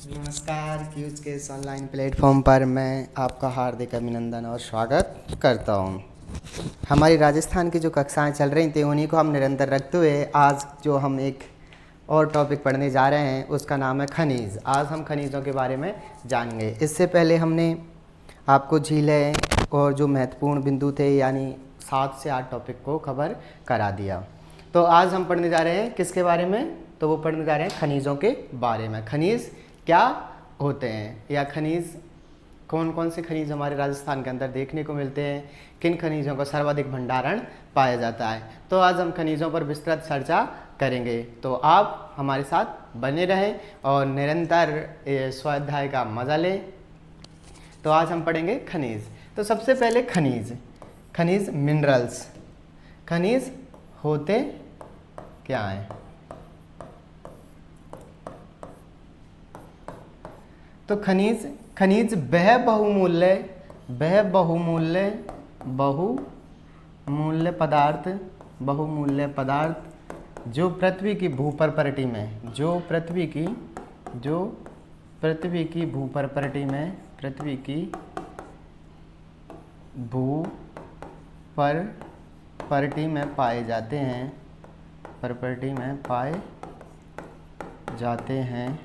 नमस्कार, क्यूज के इस ऑनलाइन प्लेटफॉर्म पर मैं आपका हार्दिक अभिनंदन और स्वागत करता हूं। हमारी राजस्थान की जो कक्षाएं चल रही थी उन्हीं को हम निरंतर रखते हुए आज जो हम एक और टॉपिक पढ़ने जा रहे हैं उसका नाम है खनिज। आज हम खनिजों के बारे में जानेंगे। इससे पहले हमने आपको झीलें और जो महत्वपूर्ण बिंदु थे यानी 7 से 8 टॉपिक को कवर करा दिया। तो आज हम पढ़ने जा रहे हैं किसके बारे में? तो वो पढ़ने जा रहे हैं खनिजों के बारे में। खनिज क्या होते हैं या खनिज कौन कौन से खनिज हमारे राजस्थान के अंदर देखने को मिलते हैं, किन खनिजों का सर्वाधिक भंडारण पाया जाता है। तो आज हम खनिजों पर विस्तृत चर्चा करेंगे। तो आप हमारे साथ बने रहें और निरंतर स्वाध्याय का मजा लें। तो आज हम पढ़ेंगे खनिज। तो सबसे पहले खनिज मिनरल्स। खनिज होते क्या हैं? तो खनिज वह बहुमूल्य पदार्थ जो पृथ्वी की भूप्रपरटी में पाए जाते हैं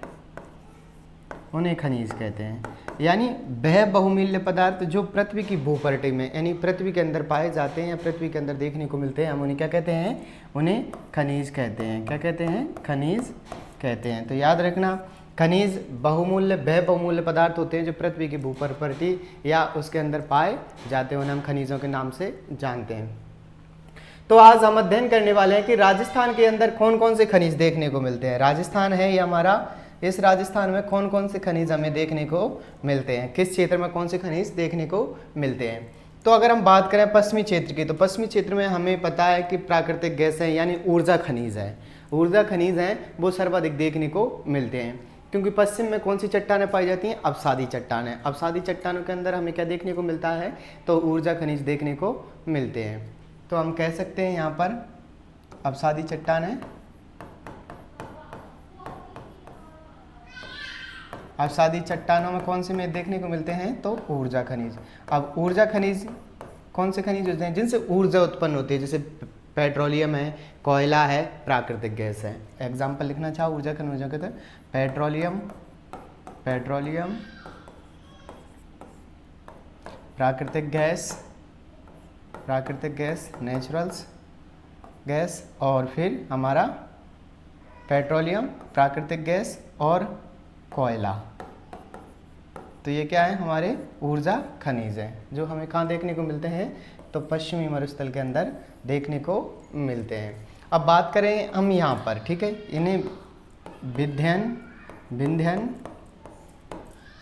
उन्हें खनिज कहते हैं। यानी वह बहुमूल्य पदार्थ जो पृथ्वी की भूप्रपरटी में यानी पृथ्वी के अंदर पाए जाते हैं या पृथ्वी के अंदर देखने को मिलते हैं, हम उन्हें क्या कहते हैं? उन्हें खनिज कहते हैं। क्या कहते हैं? खनिज कहते हैं। तो याद रखना, खनिज बहुमूल्य पदार्थ होते हैं जो पृथ्वी की भूप्रपरटी या उसके अंदर पाए जाते हैं, उन्हें हम खनिजों के नाम से जानते हैं। तो आज हम अध्ययन करने वाले हैं कि राजस्थान के अंदर कौन कौन से खनिज देखने को मिलते हैं। राजस्थान है ये हमारा, इस राजस्थान में कौन कौन से खनिज हमें देखने को मिलते हैं, किस क्षेत्र में कौन से खनिज देखने को मिलते हैं। तो अगर हम बात करें पश्चिमी क्षेत्र की, तो पश्चिमी क्षेत्र में हमें पता है कि प्राकृतिक गैस है यानी ऊर्जा खनिज हैं वो सर्वाधिक देखने को मिलते हैं। क्योंकि पश्चिम में कौन सी चट्टानें पाई जाती हैं? अवसादी चट्टानें। अवसादी चट्टानों के अंदर हमें क्या देखने को मिलता है? तो ऊर्जा खनिज देखने को मिलते हैं। तो हम कह सकते हैं यहाँ पर अवसादी चट्टानें, अवसादी चट्टानों में कौन से में देखने को मिलते हैं? तो ऊर्जा खनिज। अब ऊर्जा खनिज कौन से खनिज होते हैं? जिनसे ऊर्जा उत्पन्न होती है, जैसे पेट्रोलियम है, कोयला है, प्राकृतिक गैस है। एग्जाम्पल लिखना चाहो ऊर्जा खनिजों के तो पेट्रोलियम, प्राकृतिक गैस, नेचुरल गैस, और फिर हमारा पेट्रोलियम, प्राकृतिक गैस और कोयला। तो ये क्या है? हमारे ऊर्जा खनिज हैं जो हमें कहाँ देखने को मिलते हैं? तो पश्चिमी मरुस्थल के अंदर देखने को मिलते हैं। अब बात करें हम यहाँ पर, ठीक है, इन्हें विंध्यन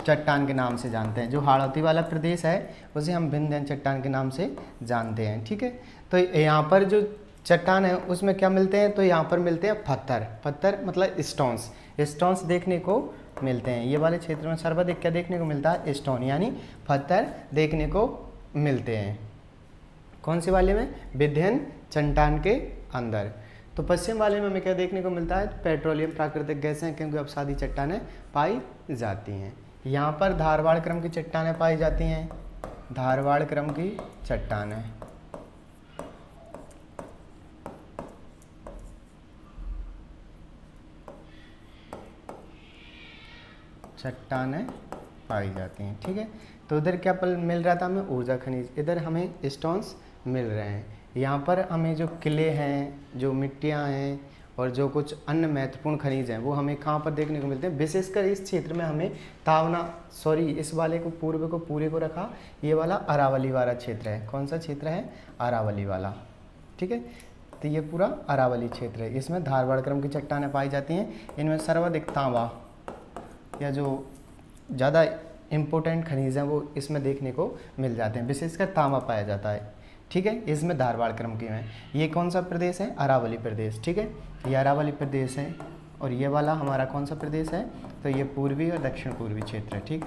चट्टान के नाम से जानते हैं। जो हाड़ौती वाला प्रदेश है उसे हम विंध्यन चट्टान के नाम से जानते हैं, ठीक है। तो यहाँ पर जो चट्टान है उसमें क्या मिलते हैं? तो यहाँ पर मिलते हैं पत्थर मतलब स्टोन्स देखने को मिलते हैं। ये वाले क्षेत्र में सर्वाधिक क्या देखने को मिलता है? स्टोन यानी पत्थर देखने को मिलते हैं। कौन से वाले में? विंध्यन चट्टान के अंदर। तो पश्चिम वाले में हमें क्या देखने को मिलता है? पेट्रोलियम, प्राकृतिक गैसें, क्योंकि अवसादी चट्टानें पाई जाती हैं। यहाँ पर धारवाड़ क्रम की चट्टानें पाई जाती हैं, धारवाड़ क्रम की चट्टानें पाई जाती हैं, ठीक है। तो उधर क्या मिल रहा था हमें? ऊर्जा खनिज। इधर हमें स्टोन्स मिल रहे हैं। यहाँ पर हमें जो किले हैं, जो मिट्टियाँ हैं और जो कुछ अन्य महत्वपूर्ण खनिज हैं वो हमें कहाँ पर देखने को मिलते हैं? विशेषकर इस क्षेत्र में हमें इस वाले को पूरे को रखा, ये वाला अरावली वाला क्षेत्र है। कौन सा क्षेत्र है? अरावली वाला, ठीक है। तो ये पूरा अरावली क्षेत्र है। इसमें धारवाड़ क्रम की चट्टानें पाई जाती हैं। इनमें सर्वाधिक तांबा या जो ज़्यादा इम्पोर्टेंट खनिज हैं वो इसमें देखने को मिल जाते हैं। विशेषकर तांबा पाया जाता है, ठीक है। इसमें धारवाड़ क्रम की में ये कौन सा प्रदेश है? अरावली प्रदेश, ठीक है। ये अरावली प्रदेश है और ये वाला हमारा कौन सा प्रदेश है? तो ये पूर्वी और दक्षिण पूर्वी क्षेत्र है, ठीक।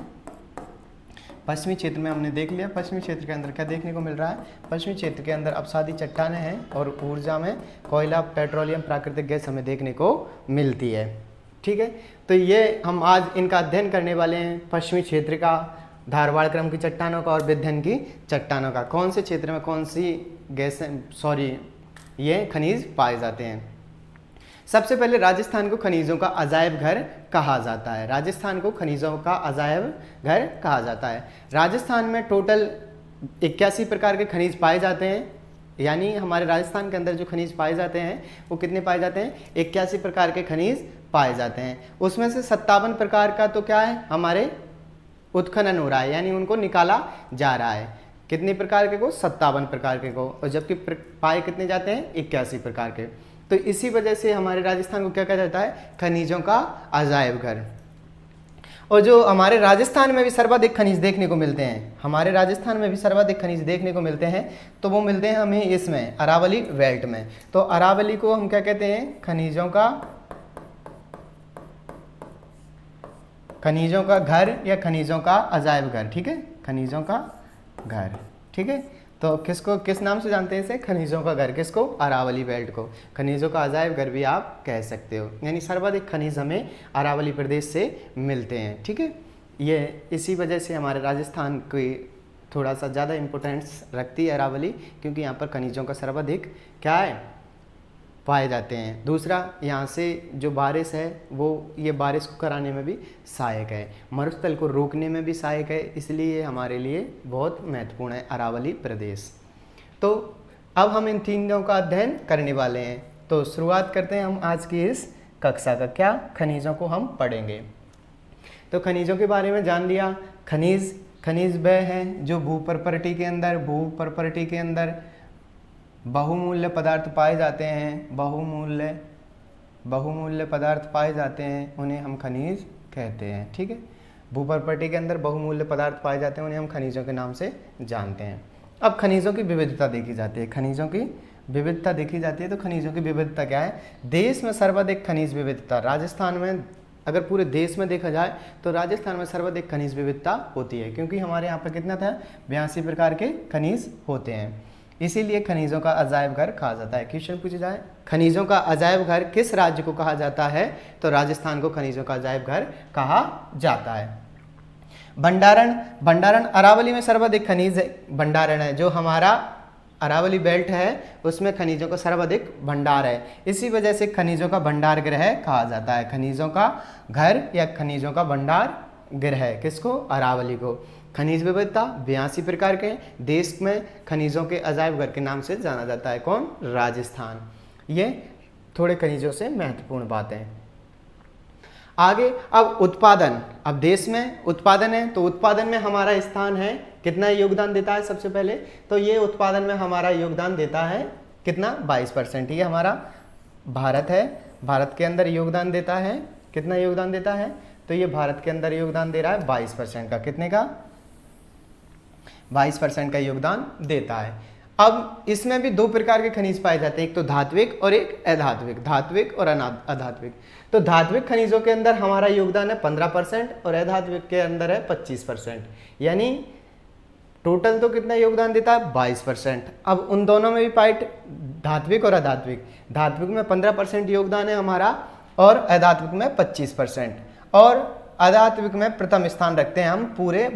पश्चिमी क्षेत्र में हमने देख लिया। पश्चिमी क्षेत्र के अंदर क्या देखने को मिल रहा है? पश्चिमी क्षेत्र के अंदर अवसादी चट्टानें हैं और ऊर्जा में कोयला, पेट्रोलियम, प्राकृतिक गैस हमें देखने को मिलती है। ठीक है। तो ये हम आज इनका अध्ययन करने वाले हैं, पश्चिमी क्षेत्र का, धारवाड़ क्रम की चट्टानों का और विंध्य की चट्टानों का, कौन से क्षेत्र में कौन सी ये खनिज पाए जाते हैं। सबसे पहले राजस्थान को खनिजों का अजायब घर कहा जाता है। राजस्थान को खनिजों का अजायब घर कहा जाता है। राजस्थान में टोटल 81 प्रकार के खनिज पाए जाते हैं, यानी हमारे राजस्थान के अंदर जो खनिज पाए जाते हैं वो कितने पाए जाते हैं, 81 प्रकार के खनिज पाए जाते हैं। उसमें से 57 प्रकार का तो क्या है, हमारे उत्खनन हो रहा है, यानी उनको निकाला जा रहा है। कितने प्रकार के को, 57 प्रकार के को, और जबकि पाए कितने जाते हैं, 81 प्रकार के। तो इसी वजह से हमारे राजस्थान को क्या कहा जाता है, खनिजों का अजायब घर। और जो हमारे राजस्थान में भी सर्वाधिक खनिज देखने को मिलते हैं, हमारे राजस्थान में भी सर्वाधिक खनिज देखने को मिलते हैं, तो वो मिलते हैं हमें इसमें अरावली बेल्ट में। तो अरावली को हम क्या कहते हैं, खनिजों का घर या खनिजों का अजायब घर, ठीक है, खनिजों का घर, ठीक है। तो किसको किस नाम से जानते हैं इसे, खनिजों का घर, किसको, अरावली बेल्ट को, खनिजों का अजायब घर भी आप कह सकते हो। यानी सर्वाधिक खनिज हमें अरावली प्रदेश से मिलते हैं, ठीक है। ये इसी वजह से हमारे राजस्थान की थोड़ा सा ज़्यादा इम्पोर्टेंस रखती है अरावली, क्योंकि यहाँ पर खनिजों का सर्वाधिक क्या है, पाए जाते हैं। दूसरा, यहाँ से जो बारिश है वो ये बारिश को कराने में भी सहायक है, मरुस्थल को रोकने में भी सहायक है, इसलिए हमारे लिए बहुत महत्वपूर्ण है अरावली प्रदेश। तो अब हम इन तीनों का अध्ययन करने वाले हैं। तो शुरुआत करते हैं हम आज की इस कक्षा का, क्या खनिजों को हम पढ़ेंगे। तो खनिजों के बारे में जान लिया। खनिज वह हैं जो भूप्रपर्टी के अंदर बहुमूल्य पदार्थ पाए जाते हैं, बहुमूल्य पदार्थ पाए जाते हैं, उन्हें हम खनिज कहते हैं, ठीक है। भूप्रपर्टी के अंदर बहुमूल्य पदार्थ पाए जाते हैं, उन्हें हम खनिजों के नाम से जानते हैं। अब खनिजों की विविधता देखी जाती है, तो खनिजों की विविधता क्या है, देश में सर्वाधिक खनिज विविधता राजस्थान में, अगर पूरे देश में देखा जाए तो राजस्थान में सर्वाधिक खनिज विविधता होती है, क्योंकि हमारे यहाँ पर कितना था, 82 प्रकार के खनिज होते हैं, इसीलिए खनिजों का अजायब घर कहा जाता है। क्वेश्चन पूछा जाए, खनिजों का अजायब घर किस राज्य को कहा जाता है, तो राजस्थान को खनिजों का अजायब घर कहा जाता है। भंडारण अरावली में सर्वाधिक खनिज भंडारण है, जो हमारा अरावली बेल्ट है उसमें खनिजों का सर्वाधिक भंडार है, इसी वजह से खनिजों का भंडार गृह कहा जाता है। खनिजों का घर या खनिजों का भंडार गृह किसको, अरावली को। खनिज विविधता 82 प्रकार के, देश में खनिजों के अजायब घर के नाम से जाना जाता है, कौन, राजस्थान। ये थोड़े खनिजों से महत्वपूर्ण बात है। आगे अब उत्पादन, अब देश में उत्पादन है, तो उत्पादन में हमारा स्थान है, कितना योगदान देता है, सबसे पहले तो ये उत्पादन में हमारा योगदान देता है कितना, 22%। ये हमारा भारत है, भारत के अंदर योगदान देता है, कितना योगदान देता है, तो ये भारत के अंदर योगदान दे रहा है 22% का, कितने का, 22% का योगदान देता है। अब इसमें भी दो प्रकार के खनिज पाए जाते हैं, एक तो धात्विक और एक अधात्विक, धात्विक और अधात्विक। तो धात्विक खनिजों के अंदर हमारा योगदान है 15% और अधात्विक के अंदर है 25%, यानी टोटल तो कितना योगदान देता है, 22%। अब उन दोनों में भी पार्ट धात्विक और अधात्विक, धात्विक में 15% योगदान है हमारा और अधात्विक में 25%, और अधात्विक में प्रथम स्थान रखते हैं हम पूरे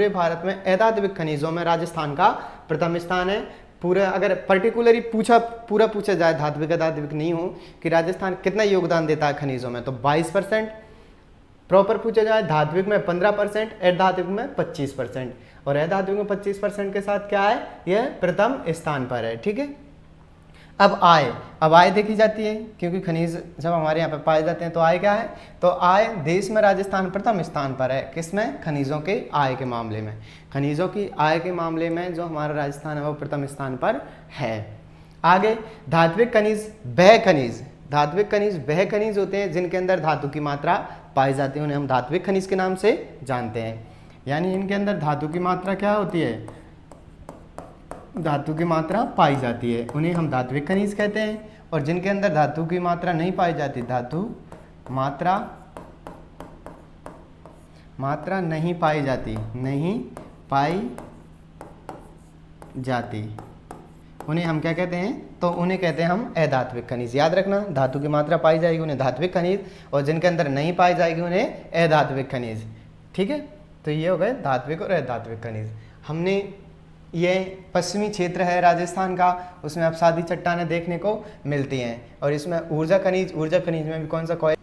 भारत में अधात्विक खनिजों में राजस्थान का प्रथम स्थान है। पूरा अगर पर्टिकुलरली पूछा जाए, धात्विक अधात्विक नहीं हो, कि राजस्थान कितना योगदान देता है खनिजों में, तो 22%। प्रॉपर पूछा जाए, धात्विक में 15%, अधात्विक में 25%, और अधात्विक में 25% के साथ क्या है, यह प्रथम स्थान पर है, ठीक है। अब आय देखी जाती है, क्योंकि खनिज जब हमारे यहाँ पे पाए जाते हैं तो आय क्या है, तो आय देश में राजस्थान प्रथम स्थान पर है, किसमें, खनिजों के आय के मामले में, खनिजों की आय के मामले में जो हमारा राजस्थान है वो प्रथम स्थान पर है। आगे धात्विक खनिज वह खनिज होते हैं जिनके अंदर धातु की मात्रा पाई जाती है, उन्हें हम धात्विक खनिज के नाम से जानते हैं। यानी इनके अंदर धातु की मात्रा क्या होती है, धातु की मात्रा पाई जाती है, उन्हें हम धात्विक खनिज कहते हैं। और जिनके अंदर धातु की मात्रा नहीं पाई जाती, धातु मात्रा नहीं पाई जाती, उन्हें हम क्या कहते हैं, तो उन्हें कहते हैं हम अधात्विक खनिज। याद रखना, धातु की मात्रा पाई जाएगी उन्हें धात्विक खनिज, और जिनके अंदर नहीं पाई जाएगी उन्हें अधात्विक खनिज। ठीक है, तो ये हो गए धात्विक और अधात्विक खनिज। हमने ये पश्चिमी क्षेत्र है राजस्थान का, उसमें अवसादी चट्टानें देखने को मिलती हैं, और इसमें ऊर्जा खनिज में भी कौन सा कोयला,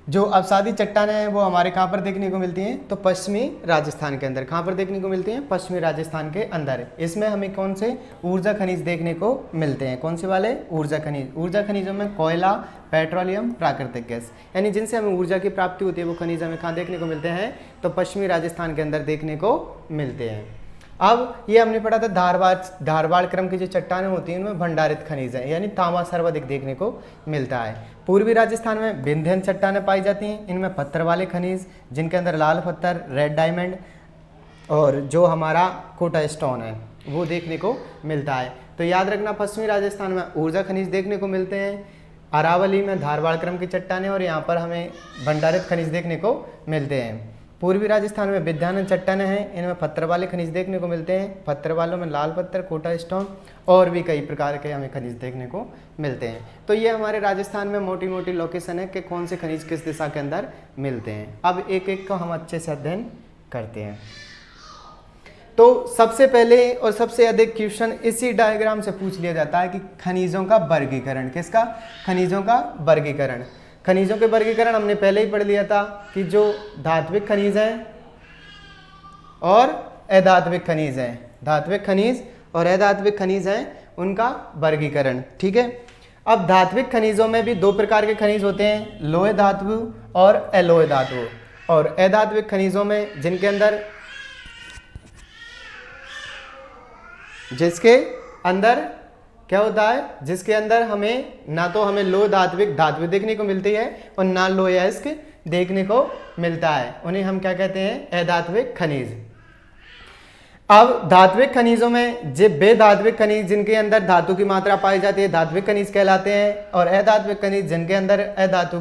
जो अवसादी चट्टानें हैं वो हमारे कहाँ पर देखने को मिलती हैं, तो पश्चिमी राजस्थान के अंदर। कहाँ पर देखने को मिलती हैं, पश्चिमी राजस्थान के अंदर। इसमें हमें कौन से ऊर्जा खनिज देखने को मिलते हैं, कौन से वाले ऊर्जा खनिज। ऊर्जा खनिजों में कोयला, पेट्रोलियम, प्राकृतिक गैस, यानी जिनसे हमें ऊर्जा की प्राप्ति होती है, वो खनिज हमें कहाँ देखने को मिलते हैं, तो पश्चिमी राजस्थान के अंदर देखने को मिलते हैं। अब ये हमने पढ़ा था धारवाड़ क्रम की जो चट्टानें होती हैं उनमें भंडारित खनिज है, यानी तांबा सर्वाधिक देखने को मिलता है। पूर्वी राजस्थान में विंध्यन चट्टानें पाई जाती हैं, इनमें पत्थर वाले खनिज, जिनके अंदर लाल पत्थर, रेड डायमंड और जो हमारा कोटा स्टोन है वो देखने को मिलता है। तो याद रखना, पश्चिमी राजस्थान में ऊर्जा खनिज देखने को मिलते हैं, अरावली में धारवाड़ क्रम की चट्टानें, और यहाँ पर हमें भंडारित खनिज देखने को मिलते हैं। पूर्वी राजस्थान में विद्यानंद चट्टानें हैं, इनमें पत्थर वाले खनिज देखने को मिलते हैं, पत्थर वालों में लाल पत्थर, कोटा स्टोन और भी कई प्रकार के हमें खनिज देखने को मिलते हैं। तो ये हमारे राजस्थान में मोटी मोटी लोकेशन है कि कौन से खनिज किस दिशा के अंदर मिलते हैं। अब एक एक को हम अच्छे से अध्ययन करते हैं। तो सबसे पहले और सबसे अधिक क्वेश्चन इसी डायग्राम से पूछ लिया जाता है कि खनिजों का वर्गीकरण। किसका, खनिजों का वर्गीकरण। खनिजों के वर्गीकरण हमने पहले ही पढ़ लिया था कि जो धात्विक खनिज हैं और अधात्विक खनिज हैं, धात्विक खनिज और अधात्विक खनिज हैं, उनका वर्गीकरण। ठीक है, अब धात्विक खनिजों में भी दो प्रकार के खनिज होते हैं, लोह धातु और अलोह धातु। और अधात्विक खनिजों में जिनके अंदर जिसके अंदर क्या होता है, जिसके अंदर हमें ना तो हमें लोह धात्विक देखने को मिलती है और ना लोह अयस्क देखने को मिलता है, उन्हें हम क्या कहते हैं, अधात्विक खनिज। अब धात्विक खनिजों में जो बेधात्विक खनिज जिनके अंदर धातु की मात्रा पाई जाती है धात्विक खनिज कहलाते हैं, और अधात्विक खनिज जिनके अंदर धातु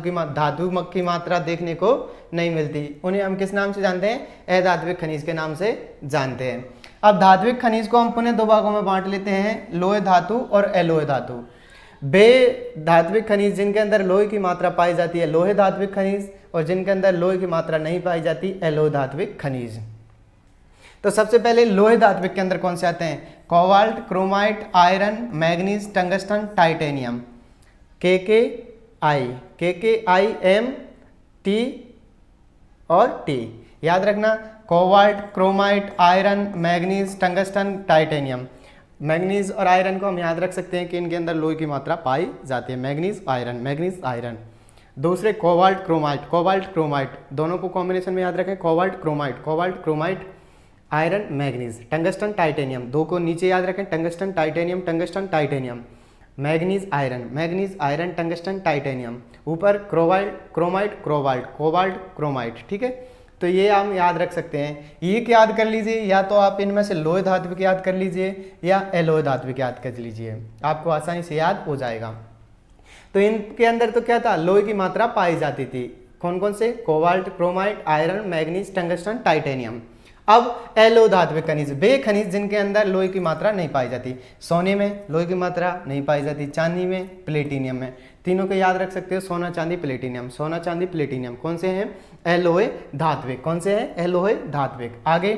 की मात्रा देखने को नहीं मिलती, उन्हें हम किस नाम से जानते हैं, अधात्विक खनिज के नाम से जानते हैं। अब धात्विक खनिज को हम पुनः दो भागों में बांट लेते हैं, लोह धातु और अलोह धातु। बेधात्विक खनिज जिनके अंदर लोहे की मात्रा पाई जाती है लोह धात्विक खनिज, और जिनके अंदर लोहे की मात्रा नहीं पाई जाती अलोह धात्विक खनिज। तो सबसे पहले लोह धात्विक के अंदर कौन से आते हैं, cobalt, chromite, iron, manganese, tungsten, titanium, KKIM, T और T। याद रखना, cobalt, chromite, iron, manganese, tungsten, titanium. Manganese और आयरन को हम याद रख सकते हैं कि इनके अंदर लोहे की मात्रा पाई जाती है, मैग्नीज आयरन। दूसरे कोबाल्ट क्रोमाइट, दोनों को कॉम्बिनेशन में याद रखें, cobalt chromite, iron manganese, tungsten titanium, दो को नीचे याद रखें, tungsten titanium, manganese iron tungsten titanium, ऊपर क्रोमाइट कोबाल्ट क्रोमाइट। ठीक है, तो ये हम याद रख सकते हैं। ये याद कर लीजिए, या तो आप इनमें से लोह धात्विक याद कर लीजिए या अलोह धात्विक याद कर लीजिए, आपको आसानी से याद हो जाएगा। तो इनके अंदर तो क्या था, लोहे की मात्रा पाई जाती थी, कौन कौन से, cobalt, chromite, iron, manganese, tungsten, titanium. अब अलोह धात्विक खनिज, वे खनिज जिनके अंदर लोहे की मात्रा नहीं पाई जाती, सोने में लोहे की मात्रा नहीं पाई जाती, चांदी में, प्लेटिनियम में, तीनों को याद रख सकते हो, सोना चांदी प्लेटिनियम। कौन से हैं, अलोह धात्विक। कौन से हैं, अलोह धात्विक। आगे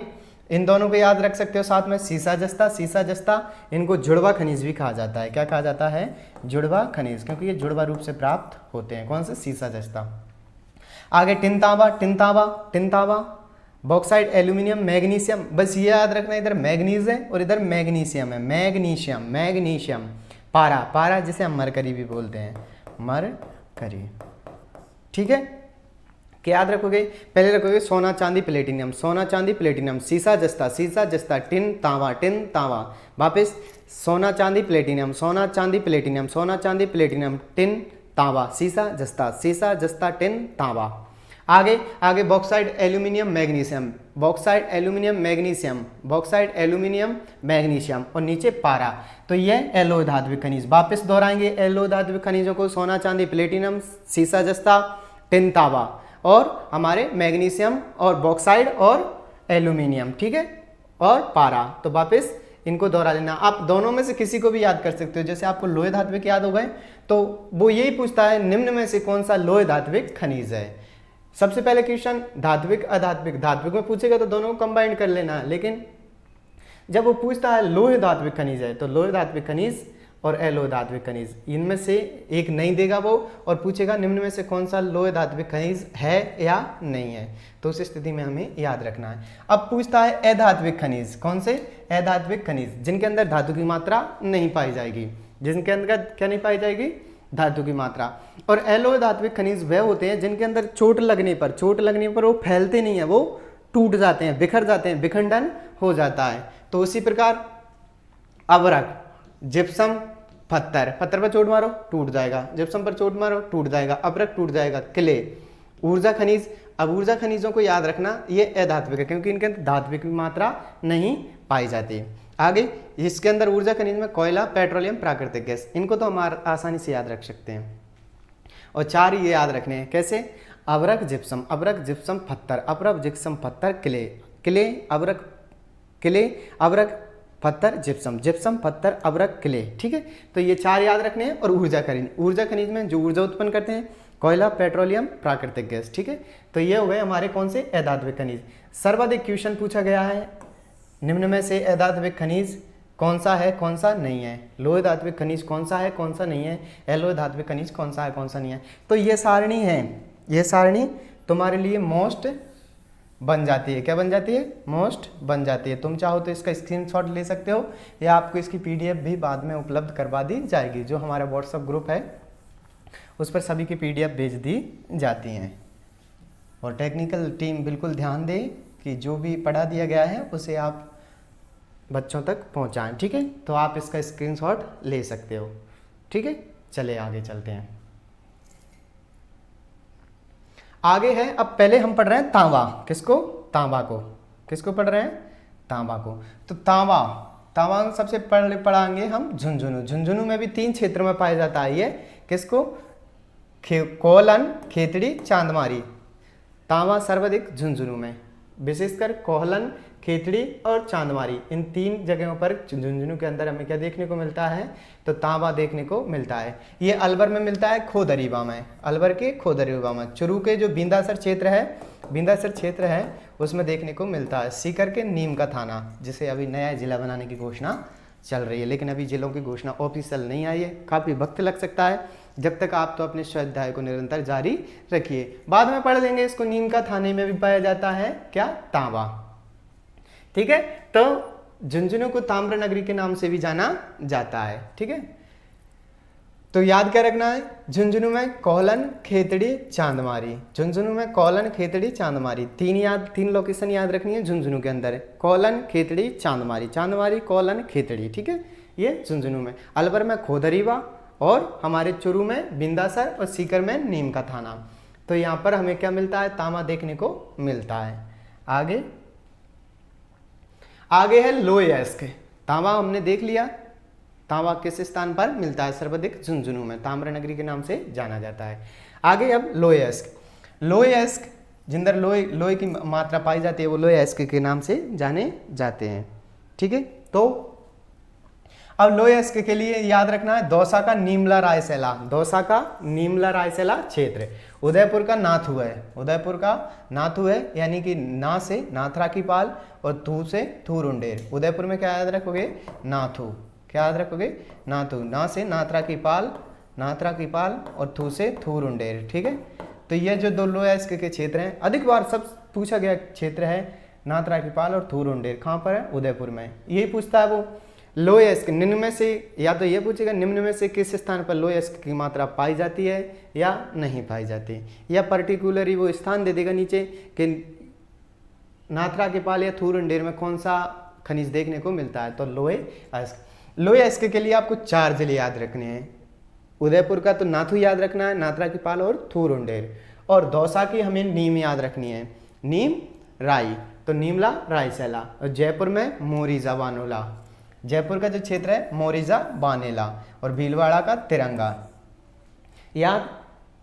इन दोनों को याद रख सकते हो साथ में, सीसा जस्ता, इनको जुड़वा खनिज भी कहा जाता है। क्या कहा जाता है, जुड़वा खनिज, क्योंकि ये जुड़वा रूप से प्राप्त होते हैं। कौन से, सीसा जस्ता। आगे टिन तांबा, बॉक्साइड, एल्यूमिनियम, मैग्नीशियम। बस ये याद रखना, इधर मैग्नीज है और इधर मैग्नीशियम है, मैग्नीशियम। पारा जिसे हम मरकरी भी बोलते हैं, मरकरी। ठीक है, क्या याद रखोगे, पहले रखोगे सोना चांदी प्लेटिनियम, सीसा जस्ता, टिन तांबा, वापस सोना चांदी प्लेटिनियम, टिन तांबा, सीसा जस्ता, टिन तांबा। आगे बॉक्साइड, एल्यूमिनियम, मैग्नीशियम, और नीचे पारा। तो ये अलोह धात्विक खनिज। वापस दोहराएंगे अलोह धात्विक खनिजों को, सोना चांदी प्लेटिनम, सीसा जस्ता, टिन तांबा, और हमारे मैग्नीशियम और बॉक्साइड और एल्यूमिनियम। ठीक है, और पारा। तो वापस इनको दोहरा लेना। आप दोनों में से किसी को भी याद कर सकते हो। जैसे आपको लोहे धात्विक याद हो गए तो वो यही पूछता है निम्न में से कौन सा लोहे धात्विक खनिज है। सबसे पहले क्वेश्चन धात्विक अधात्विक, धात्विक में पूछेगा तो दोनों को कंबाइंड कर लेना, लेकिन जब वो पूछता है लोहे धात्विक खनिज है तो लोहे धात्विक खनिज और अलोहे धात्विक खनिज इनमें से एक नहीं देगा वो, और पूछेगा निम्न में से कौन सा लोहे धात्विक खनिज है या नहीं है। तो उस स्थिति में हमें याद रखना है। अब पूछता है अधात्विक खनिज, कौन से अधात्विक खनिज, जिनके अंदर धातु की मात्रा नहीं पाई जाएगी, जिनके अंदर क्या नहीं पाई जाएगी, धातु की मात्रा। और अलोहे धात्विक खनिज वह होते हैं जिनके अंदर चोट लगने पर वो फैलते नहीं है, वो टूट जाते हैं, बिखर जाते हैं, विखंडन हो जाता है। तो उसी प्रकार अवरक, जिप्सम, पत्थर पर चोट मारो टूट जाएगा, जिप्सम पर चोट मारो टूट जाएगा, अवरक टूट जाएगा, क्ले, ऊर्जा खनिज। अब ऊर्जा खनिजों को याद रखना, ये अधात्विक है क्योंकि इनके अंदर धात्विक की मात्रा नहीं पाई जाती। आगे इसके अंदर ऊर्जा खनिज में कोयला, पेट्रोलियम, प्राकृतिक गैस, इनको तो हम आसानी से याद रख सकते हैं। और 4 ये याद रखने हैं, कैसे, अवरक जिप्सम, पत्थर, अवरक जिप्सम पत्थर, क्ले, अवरक पत्थर, जिप्सम पत्थर, अवरक, क्ले। ठीक है, तो ये 4 याद रखने हैं। और ऊर्जा खनिज में जो ऊर्जा उत्पन्न करते हैं कोयला, पेट्रोलियम, प्राकृतिक गैस। ठीक है, तो ये हो गए हमारे कौन से अधात्विक खनिज। सर्वाधिक क्वेश्चन पूछा गया है निम्न में से अधात्विक खनिज कौन सा है कौन सा नहीं है, लोहे धात्विक खनिज कौन सा है कौन सा नहीं है, अलोहे धात्विक खनिज कौन सा है कौन सा नहीं है। तो ये सारणी है, ये सारणी तुम्हारे लिए मोस्ट बन जाती है। क्या बन जाती है, मोस्ट बन जाती है। तुम चाहो तो इसका स्क्रीनशॉट ले सकते हो या आपको इसकी PDF भी बाद में उपलब्ध करवा दी जाएगी। जो हमारा व्हाट्सएप ग्रुप है उस पर सभी की PDF भेज दी जाती हैं। और टेक्निकल टीम बिल्कुल ध्यान दे कि जो भी पढ़ा दिया गया है उसे आप बच्चों तक पहुंचाएं। ठीक है, तो आप इसका स्क्रीनशॉट ले सकते हो। ठीक है, चले आगे चलते हैं। आगे है, अब पहले हम पढ़ रहे हैं तांबा। किसको, तांबा को। किसको पढ़ रहे हैं, तांबा को। तो तांबा सबसे पहले पढ़ाएंगे हम झुंझुनू। झुंझुनू में भी 3 क्षेत्रों में पाया जाता है ये। किसको, कोहलन, खेतड़ी, चांदमारी। तांबा सर्वाधिक झुंझुनू में, विशेषकर कोहलन, खेतड़ी और चांदमारी, इन 3 जगहों पर झुंझुनू के अंदर हमें क्या देखने को मिलता है, तो तांबा देखने को मिलता है। ये अलवर में मिलता है, खोदरीबा में, अलवर के खोदरीबा में। चुरू के जो बिंदासर क्षेत्र है उसमें देखने को मिलता है। सीकर के नीम का थाना, जिसे अभी नया जिला बनाने की घोषणा चल रही है, लेकिन अभी जिलों की घोषणा ऑफिशियल नहीं आई है, काफ़ी वक्त लग सकता है। जब तक आप तो अपने स्वाध्याय को निरंतर जारी रखिए, बाद में पढ़ लेंगे इसको। नीम का थाने में भी पाया जाता है क्या, तांबा। ठीक है, तो झुंझुनू को ताम्र नगरी के नाम से भी जाना जाता है। ठीक है, तो याद क्या रखना है, झुंझुनू में कोहलन, खेतड़ी, चांदमारी। झुंझुनू में कोहलन, खेतड़ी, चांदमारी, 3 लोकेशन याद रखनी है झुंझुनू के अंदर, कोहलन, खेतड़ी, चांदमारी, कोहलन, खेतड़ी। ठीक है, ये झुंझुनू में। अलवर में खोदरीबा और हमारे चुरू में बिंदासर और सीकर में नीम का थाना। तो यहाँ पर हमें क्या मिलता है, तांबा देखने को मिलता है। आगे है लोयस्क। तांबा हमने देख लिया, तांबा किस स्थान पर मिलता है, सर्वाधिक झुंझुनू में, ताम्र नगरी के नाम से जाना जाता है। आगे अब लोयस्क जिंदर लोहे की मात्रा पाई जाती है, वो लोयस्क के नाम से जाने जाते हैं। ठीक है, तो अब लोयस्क के लिए याद रखना है दौसा का नीमला रायसेला क्षेत्र। उदयपुर का नाथू है, यानी कि ना से नाथरा की पाल और थू से थूरुंडेर। उदयपुर में क्या याद रखोगे, नाथू। क्या याद रखोगे, नाथू। ना से नाथरा की पाल और थू से थूरुंडेर। ठीक है, तो ये जो 2 लोयस्क के क्षेत्र हैं, अधिक बार सब पूछा गया क्षेत्र है नाथरा की पाल और थूरुंडेर। कहाँ पर है, उदयपुर में। यही पूछता है वो। लोयस्क निम्न में से, या तो ये पूछेगा निम्न में से किस स्थान पर लोयस्क की मात्रा पाई जाती है या नहीं पाई जाती, या पर्टिकुलरली वो स्थान दे देगा नीचे कि नाथरा के पाल या थूरुंडेर में कौन सा खनिज देखने को मिलता है। तो लोयस्क के लिए आपको 4 जिले याद रखने हैं। उदयपुर का तो नाथू याद रखना है, नाथरा की पाल और थूरुंडेर। और दौसा की हमें नीम याद रखनी है, नीम राई, तो नीमला रायसेला। और जयपुर में मोरीजा बानोला, जयपुर का जो क्षेत्र है मोरीजा बानेला। और भीलवाड़ा का तिरंगा। याद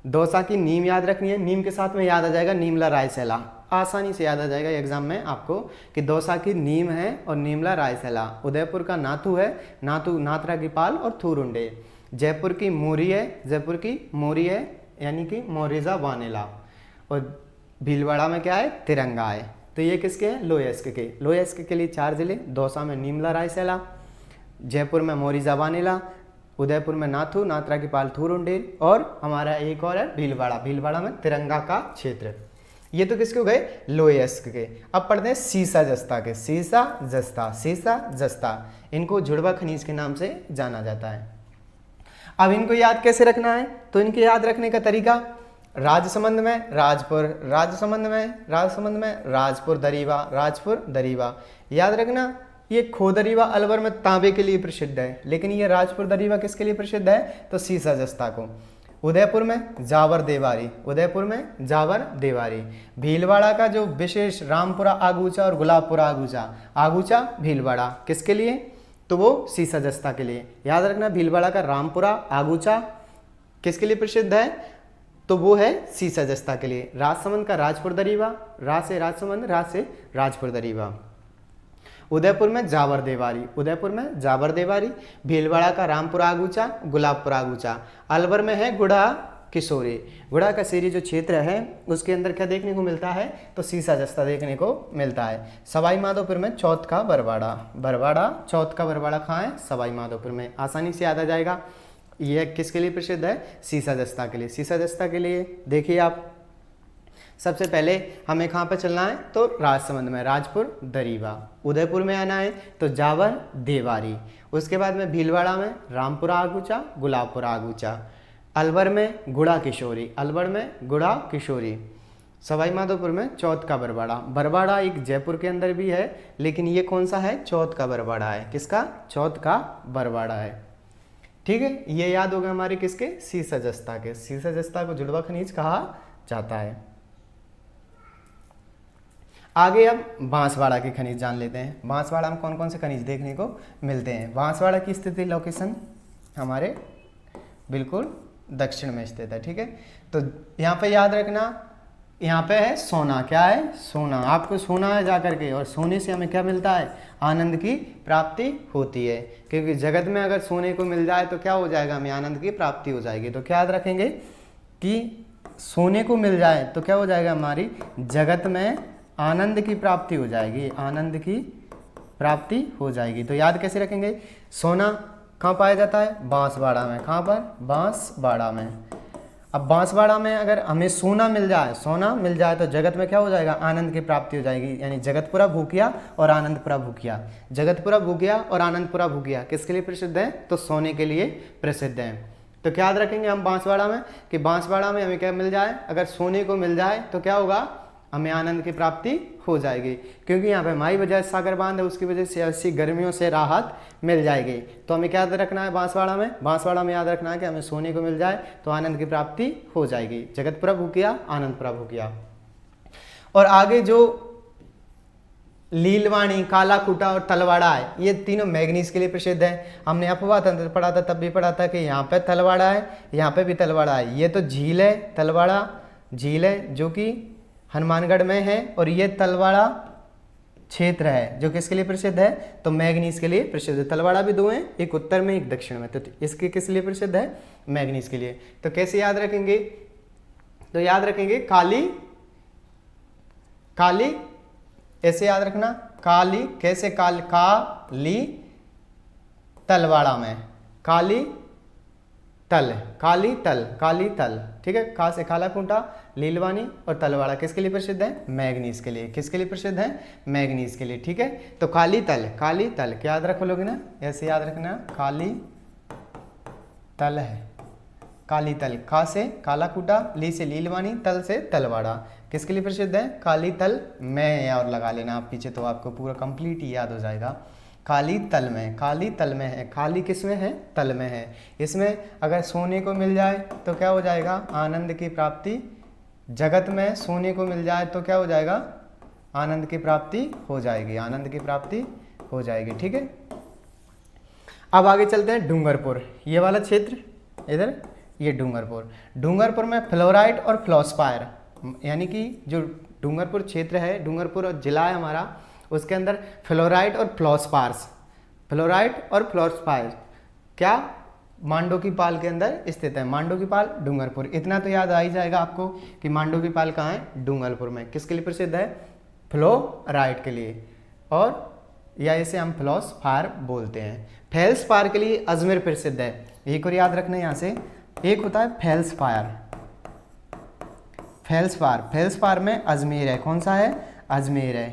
दौसा की नीम याद रखनी है, नीम के साथ में याद आ जाएगा नीमला रायसैला, आसानी से याद आ जाएगा एग्जाम में आपको कि दौसा की नीम है और नीमला रायसैला। उदयपुर का नाथू है, नाथू नाथरा की पाल और थूरुंडे। जयपुर की मोरी है, जयपुर की मोरी है यानी कि मोरिजा वानेला। और भीलवाड़ा में क्या है, तिरंगा है। तो ये किसके हैं, लोयस्क के। लोयस्क के लिए 4 जिले, दौसा में नीमला रायसैला, जयपुर में मोरिजा वानेला, उदयपुर में नाथू नाथरा की पाल थूरुंडेल, और हमारा एक और है भीलवाड़ा, भीलवाड़ा में तिरंगा का क्षेत्र। ये तो किसके हो गए, लोयस्क के। अब पढ़ते हैं सीसा जस्ता के। सीसा जस्ता, सीसा जस्ता, इनको जुड़वा खनिज के नाम से जाना जाता है। अब इनको याद कैसे रखना है, तो इनके याद रखने का तरीका, राजसमंद में राजपुर, राजसमंद में राजसमंद में राजपुर दरीवा, राजपुर दरीवा। याद रखना ये खोदरीवा अलवर में तांबे के लिए प्रसिद्ध है, लेकिन ये राजपुर दरीवा किसके लिए प्रसिद्ध है, तो सीसा जस्ता को। उदयपुर में जावर देवारी, उदयपुर में जावर देवारी। भीलवाड़ा का जो विशेष रामपुरा आगूचा और गुलाबपुरा आगूचा, आगूचा भीलवाड़ा किसके लिए, तो वो सीसा जस्ता के लिए। याद रखना भीलवाड़ा का रामपुरा आगूचा किसके लिए प्रसिद्ध है, तो वो है सीसा जस्ता के लिए। राजसमंद का राजपुर दरीवा, रा से राजसमंद, रा से राजपुर दरीवा। उदयपुर में जावर देवारी, उदयपुर में जावर देवारी। भीलवाड़ा का रामपुरा आगूचा, गुलाबपुरा आगूचा। अलवर में है गुड़ा किशोरी, गुड़ा कसेरी जो क्षेत्र है उसके अंदर क्या देखने को मिलता है, तो सीसा जस्ता देखने को मिलता है। सवाई माधोपुर में चौथ का बरवाड़ा, बरवाड़ा चौथ का बरवाड़ा कहाँ है, सवाई माधोपुर में, आसानी से याद आ जाएगा। यह किसके लिए प्रसिद्ध है, सीसा जस्ता के लिए। सीसा जस्ता के लिए देखिए आप, सबसे पहले हमें कहाँ पर चलना है, तो राजसमंद में राजपुर दरीवा। उदयपुर में आना है तो जावर देवारी। उसके बाद में भीलवाड़ा में रामपुरा आगूचा, गुलाबपुरा आगूचा। अलवर में गुड़ा किशोरी, अलवर में गुड़ा किशोरी। सवाई माधोपुर में चौथ का बरवाड़ा, बरवाड़ा एक जयपुर के अंदर भी है, लेकिन ये कौन सा है, चौथ का बरवाड़ा है। किसका, चौथ का बरवाड़ा है। ठीक है, ये याद होगा हमारे किसके, सीसा जस्ता के। सीसा जस्ता को जुड़वा खनिज कहा जाता है। आगे अब बांसवाड़ा के खनिज जान लेते हैं। बांसवाड़ा में कौन कौन से खनिज देखने को मिलते हैं। बांसवाड़ा की स्थिति, लोकेशन हमारे बिल्कुल दक्षिण में स्थित है। ठीक है, तो यहाँ पे याद रखना, यहाँ पे है सोना। क्या है, सोना। आपको सोना है जाकर के, और सोने से हमें क्या मिलता है, आनंद की प्राप्ति होती है। क्योंकि जगत में अगर सोने को मिल जाए तो क्या हो जाएगा, हमें आनंद की प्राप्ति हो जाएगी। तो क्या याद रखेंगे कि सोने को मिल जाए तो क्या हो जाएगा, हमारी जगत में आनंद की प्राप्ति हो जाएगी, आनंद की प्राप्ति हो जाएगी। तो याद कैसे रखेंगे, सोना कहाँ पाया जाता है, बांसवाड़ा में। कहाँ पर, बांसवाड़ा में। अब बांसवाड़ा में अगर हमें सोना मिल जाए, सोना मिल जाए तो जगत में क्या हो जाएगा, आनंद की प्राप्ति हो जाएगी। यानी जगतपुरा भूकिया और आनंदपुरा भूकिया, जगतपुरा भूकिया और आनंदपुरा भूकिया किसके लिए प्रसिद्ध है, तो सोने के लिए प्रसिद्ध है। तो क्या याद रखेंगे हम बांसवाड़ा में, कि बांसवाड़ा में हमें क्या मिल जाए, अगर सोने को मिल जाए तो क्या होगा, हमें आनंद की प्राप्ति हो जाएगी। क्योंकि यहाँ पे माई वजह सागर बांध है, उसकी वजह से ऐसी गर्मियों से राहत मिल जाएगी। तो हमें क्या याद रखना है बांसवाड़ा में, बांसवाड़ा में याद रखना है कि हमें सोने को मिल जाए तो आनंद की प्राप्ति हो जाएगी। जगतपुरा भूकिया, आनंदपुरा भूकिया। और आगे जो लीलवाणी, कालाकुटा और तलवाड़ा है, ये तीनों मैग्नीज के लिए प्रसिद्ध है। हमने अफवाह तंत्र पढ़ा था, तब भी पढ़ा था कि यहाँ पे तलवाड़ा है, यहाँ पे भी तलवाड़ा है। ये तो झील है, तलवाड़ा झील है जो कि हनुमानगढ़ में है, और ये तलवाड़ा क्षेत्र है जो किसके लिए प्रसिद्ध है, तो मैग्नीज के लिए प्रसिद्ध है। तलवाड़ा भी 2 हैं, एक उत्तर में एक दक्षिण में, तो इसके किस लिए प्रसिद्ध है, मैग्नीज के लिए। तो कैसे याद रखेंगे, तो याद रखेंगे काली, काली ऐसे याद रखना, काली कैसे, काली तलवाड़ा में, काली तल, काली तल, काली तल। ठीक है, का से कालाकुंटा, लीलवानी और तलवाड़ा किसके लिए प्रसिद्ध है, मैग्नीज के लिए। किसके लिए प्रसिद्ध है, मैग्नीज के लिए। ठीक है, तो काली तल, काली तल क्या याद रखो लोगे ना, ऐसे याद रखना, काली तल है, काली तल। का से कालाकुटा, ली से लीलवानी, तल से तलवाड़ा किसके लिए प्रसिद्ध है, काली तल में और लगा लेना आप पीछे, तो आपको पूरा कंप्लीट ही याद हो जाएगा। काली तल में, काली तल में है, काली किस में है, तल में है। इसमें अगर सोने को मिल जाए तो क्या हो जाएगा, आनंद की प्राप्ति। जगत में सोने को मिल जाए तो क्या हो जाएगा, आनंद की प्राप्ति हो जाएगी, आनंद की प्राप्ति हो जाएगी। ठीक है, अब आगे चलते हैं डूंगरपुर, ये वाला क्षेत्र इधर, ये डूंगरपुर। डूंगरपुर में फ्लोराइट और फ्लोस्पायर, यानी कि जो डूंगरपुर क्षेत्र है, डूंगरपुर जिला है हमारा, उसके अंदर फ्लोराइट और फ्लोस्पायर्स, फ्लोराइट और फ्लोस्पायर क्या मांडो की पाल के अंदर स्थित है। मांडो की पाल डूंगरपुर, इतना तो याद आ ही जाएगा आपको कि मांडो की पाल कहाँ है, डूंगरपुर में। किसके लिए प्रसिद्ध है, फ्लोराइट के लिए, और या इसे हम फ्लोस्पायर बोलते हैं। फेल्सपायर के लिए अजमेर प्रसिद्ध है। एक और याद रखना यहाँ से, एक होता है फेल्सपायर, फेल्सपायर, फेल्सपायर में अजमेर है, कौन सा है, अजमेर है।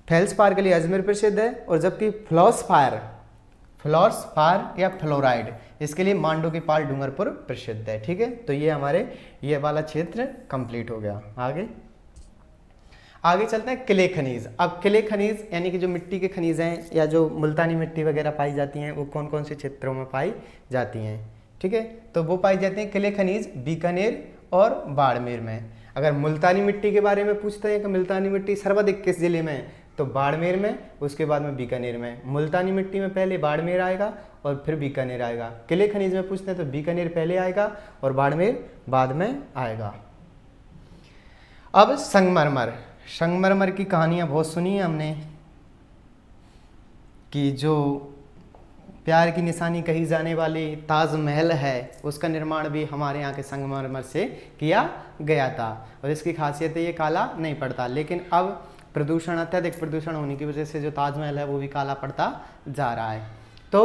फेल्सपायर के लिए अजमेर प्रसिद्ध है, और जबकि फ्लोस्पायर, फ्लोस्पायर या फ्लोराइड, इसके लिए मांडो की पाल डूंगरपुर प्रसिद्ध है। ठीक है, तो ये हमारे ये वाला क्षेत्र कंप्लीट हो गया। आगे चलते हैं किले खनिज। अब किले खनिज यानी कि जो मिट्टी के खनिज हैं या जो मुल्तानी मिट्टी वगैरह पाई जाती हैं, वो कौन कौन से क्षेत्रों में पाई जाती हैं। ठीक है, तो वो पाई जाती हैं किले खनिज बीकानेर और बाड़मेर में। अगर मुल्तानी मिट्टी के बारे में पूछते हैं कि मुल्तानी मिट्टी सर्वाधिक किस जिले में, तो बाड़मेर में, उसके बाद में बीकानेर में। मुल्तानी मिट्टी में पहले बाड़मेर आएगा और फिर बीकानेर आएगा। किले खनिज में पूछते हैं तो बीकानेर पहले आएगा और बाड़मेर बाद में आएगा। अब संगमरमर, संगमरमर की कहानियाँ बहुत सुनी है हमने कि जो प्यार की निशानी कही जाने वाली ताजमहल है, उसका निर्माण भी हमारे यहाँ के संगमरमर से किया गया था, और इसकी खासियत है ये काला नहीं पड़ता। लेकिन अब प्रदूषण, अत्यधिक प्रदूषण होने की वजह से जो ताजमहल है वो भी काला पड़ता जा रहा है। तो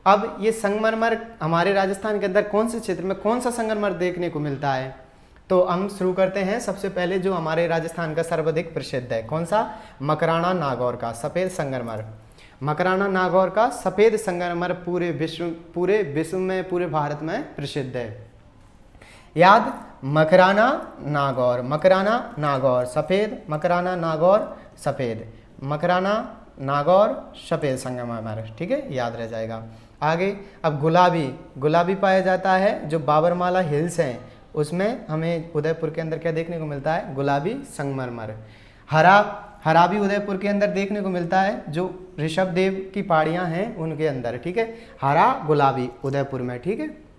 अब ये संगमरमर हमारे राजस्थान के अंदर कौन से क्षेत्र में कौन सा संगमरमर देखने को मिलता है, तो हम शुरू करते हैं सबसे पहले जो हमारे राजस्थान का सर्वाधिक प्रसिद्ध है, कौन सा, मकराना नागौर का सफ़ेद संगमरमर। मकराना नागौर का सफ़ेद संगमरमर पूरे विश्व में, पूरे भारत में प्रसिद्ध है। याद, मकराना नागौर, मकराना नागौर सफ़ेद, मकराना नागौर सफ़ेद, मकराना नागौर सफ़ेद संगमरमर। ठीक है, याद रह जाएगा। आगे अब गुलाबी, गुलाबी पाया जाता है जो बाबरमाला हिल्स हैं, उसमें हमें उदयपुर के अंदर क्या देखने को मिलता है, गुलाबी संगमरमर। हरा, हरा भी उदयपुर के अंदर देखने को मिलता है, जो ऋषभ देव की पहाड़ियाँ हैं उनके अंदर। ठीक है, हरा गुलाबी उदयपुर में। ठीक है,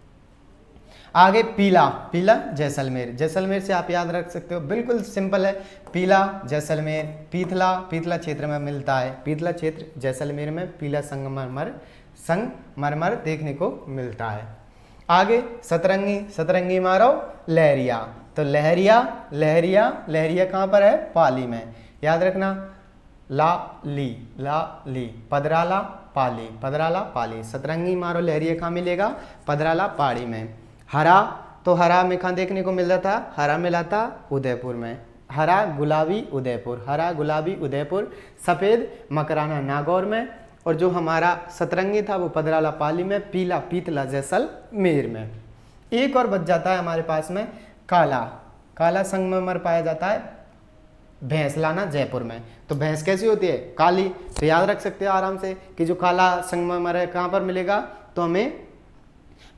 आगे पीला, पीला जैसलमेर, जैसलमेर से आप याद रख सकते हो, बिल्कुल सिंपल है, पीला जैसलमेर। पीथला, पीथला क्षेत्र में मिलता है, पीथला क्षेत्र जैसलमेर में पीला संगमरमर देखने को मिलता है। आगे सतरंगी, सतरंगी मारो लहरिया, तो लहरिया, लहरिया, लहरिया कहाँ पर है, पाली में। याद रखना, ला ली, पदराला पाली, पदराला पाली। सतरंगी मारो लहरिया कहाँ मिलेगा, पदराला पहाड़ी में। हरा, तो हरा में कहाँ देखने को मिलता था, हरा मिला था उदयपुर में। हरा गुलाबी उदयपुर, हरा गुलाबी उदयपुर। सफ़ेद मकराना नागौर में, और जो हमारा सतरंगी था वो पदराला पाली में। पीला पीतला जैसलमेर में। एक और बच जाता है हमारे पास में काला, काला संगमरमर पाया जाता है भैंसलाना जयपुर में। तो भैंस कैसी होती है, काली, तो याद रख सकते हो आराम से कि जो काला संगमरमर है कहाँ पर मिलेगा, तो हमें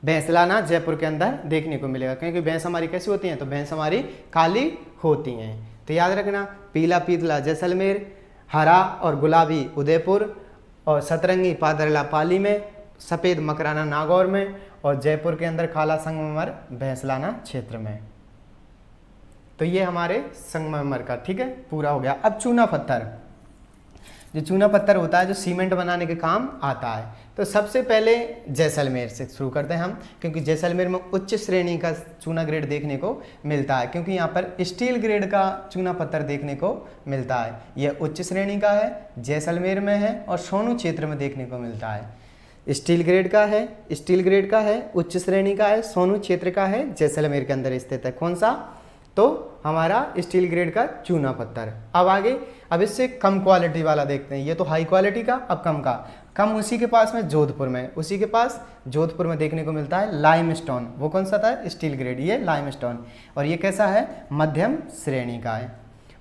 भैंसलाना जयपुर के अंदर देखने को मिलेगा, क्योंकि भैंस हमारी कैसी होती हैं, तो भैंस हमारी काली होती हैं। तो याद रखना, पीला पीतला जैसलमेर, हरा और गुलाबी उदयपुर, और सतरंगी पादरला पाली में, सफ़ेद मकराना नागौर में, और जयपुर के अंदर काला संगमरमर भैंसलाना क्षेत्र में। तो ये हमारे संगमरमर का, ठीक है, पूरा हो गया। अब चूना पत्थर, जो चूना पत्थर होता है जो सीमेंट बनाने के काम आता है, तो सबसे पहले जैसलमेर से शुरू करते हैं हम, क्योंकि जैसलमेर में उच्च श्रेणी का चूना ग्रेड देखने को मिलता है, क्योंकि यहाँ पर स्टील ग्रेड का चूना पत्थर देखने को मिलता है। यह उच्च श्रेणी का है, जैसलमेर में है, और सोनू क्षेत्र में देखने को मिलता है। स्टील ग्रेड का है, स्टील ग्रेड का है, उच्च श्रेणी का है, सोनू क्षेत्र का है, जैसलमेर के अंदर स्थित है। कौन सा, तो हमारा स्टील ग्रेड का चूना पत्थर। अब आगे, अब इससे कम क्वालिटी वाला देखते हैं। ये तो हाई क्वालिटी का, अब कम का। कम उसी के पास में जोधपुर में, उसी के पास जोधपुर में देखने को मिलता है लाइमस्टोन। वो कौन सा था, स्टील ग्रेड, ये लाइमस्टोन। और ये कैसा है, मध्यम श्रेणी का है।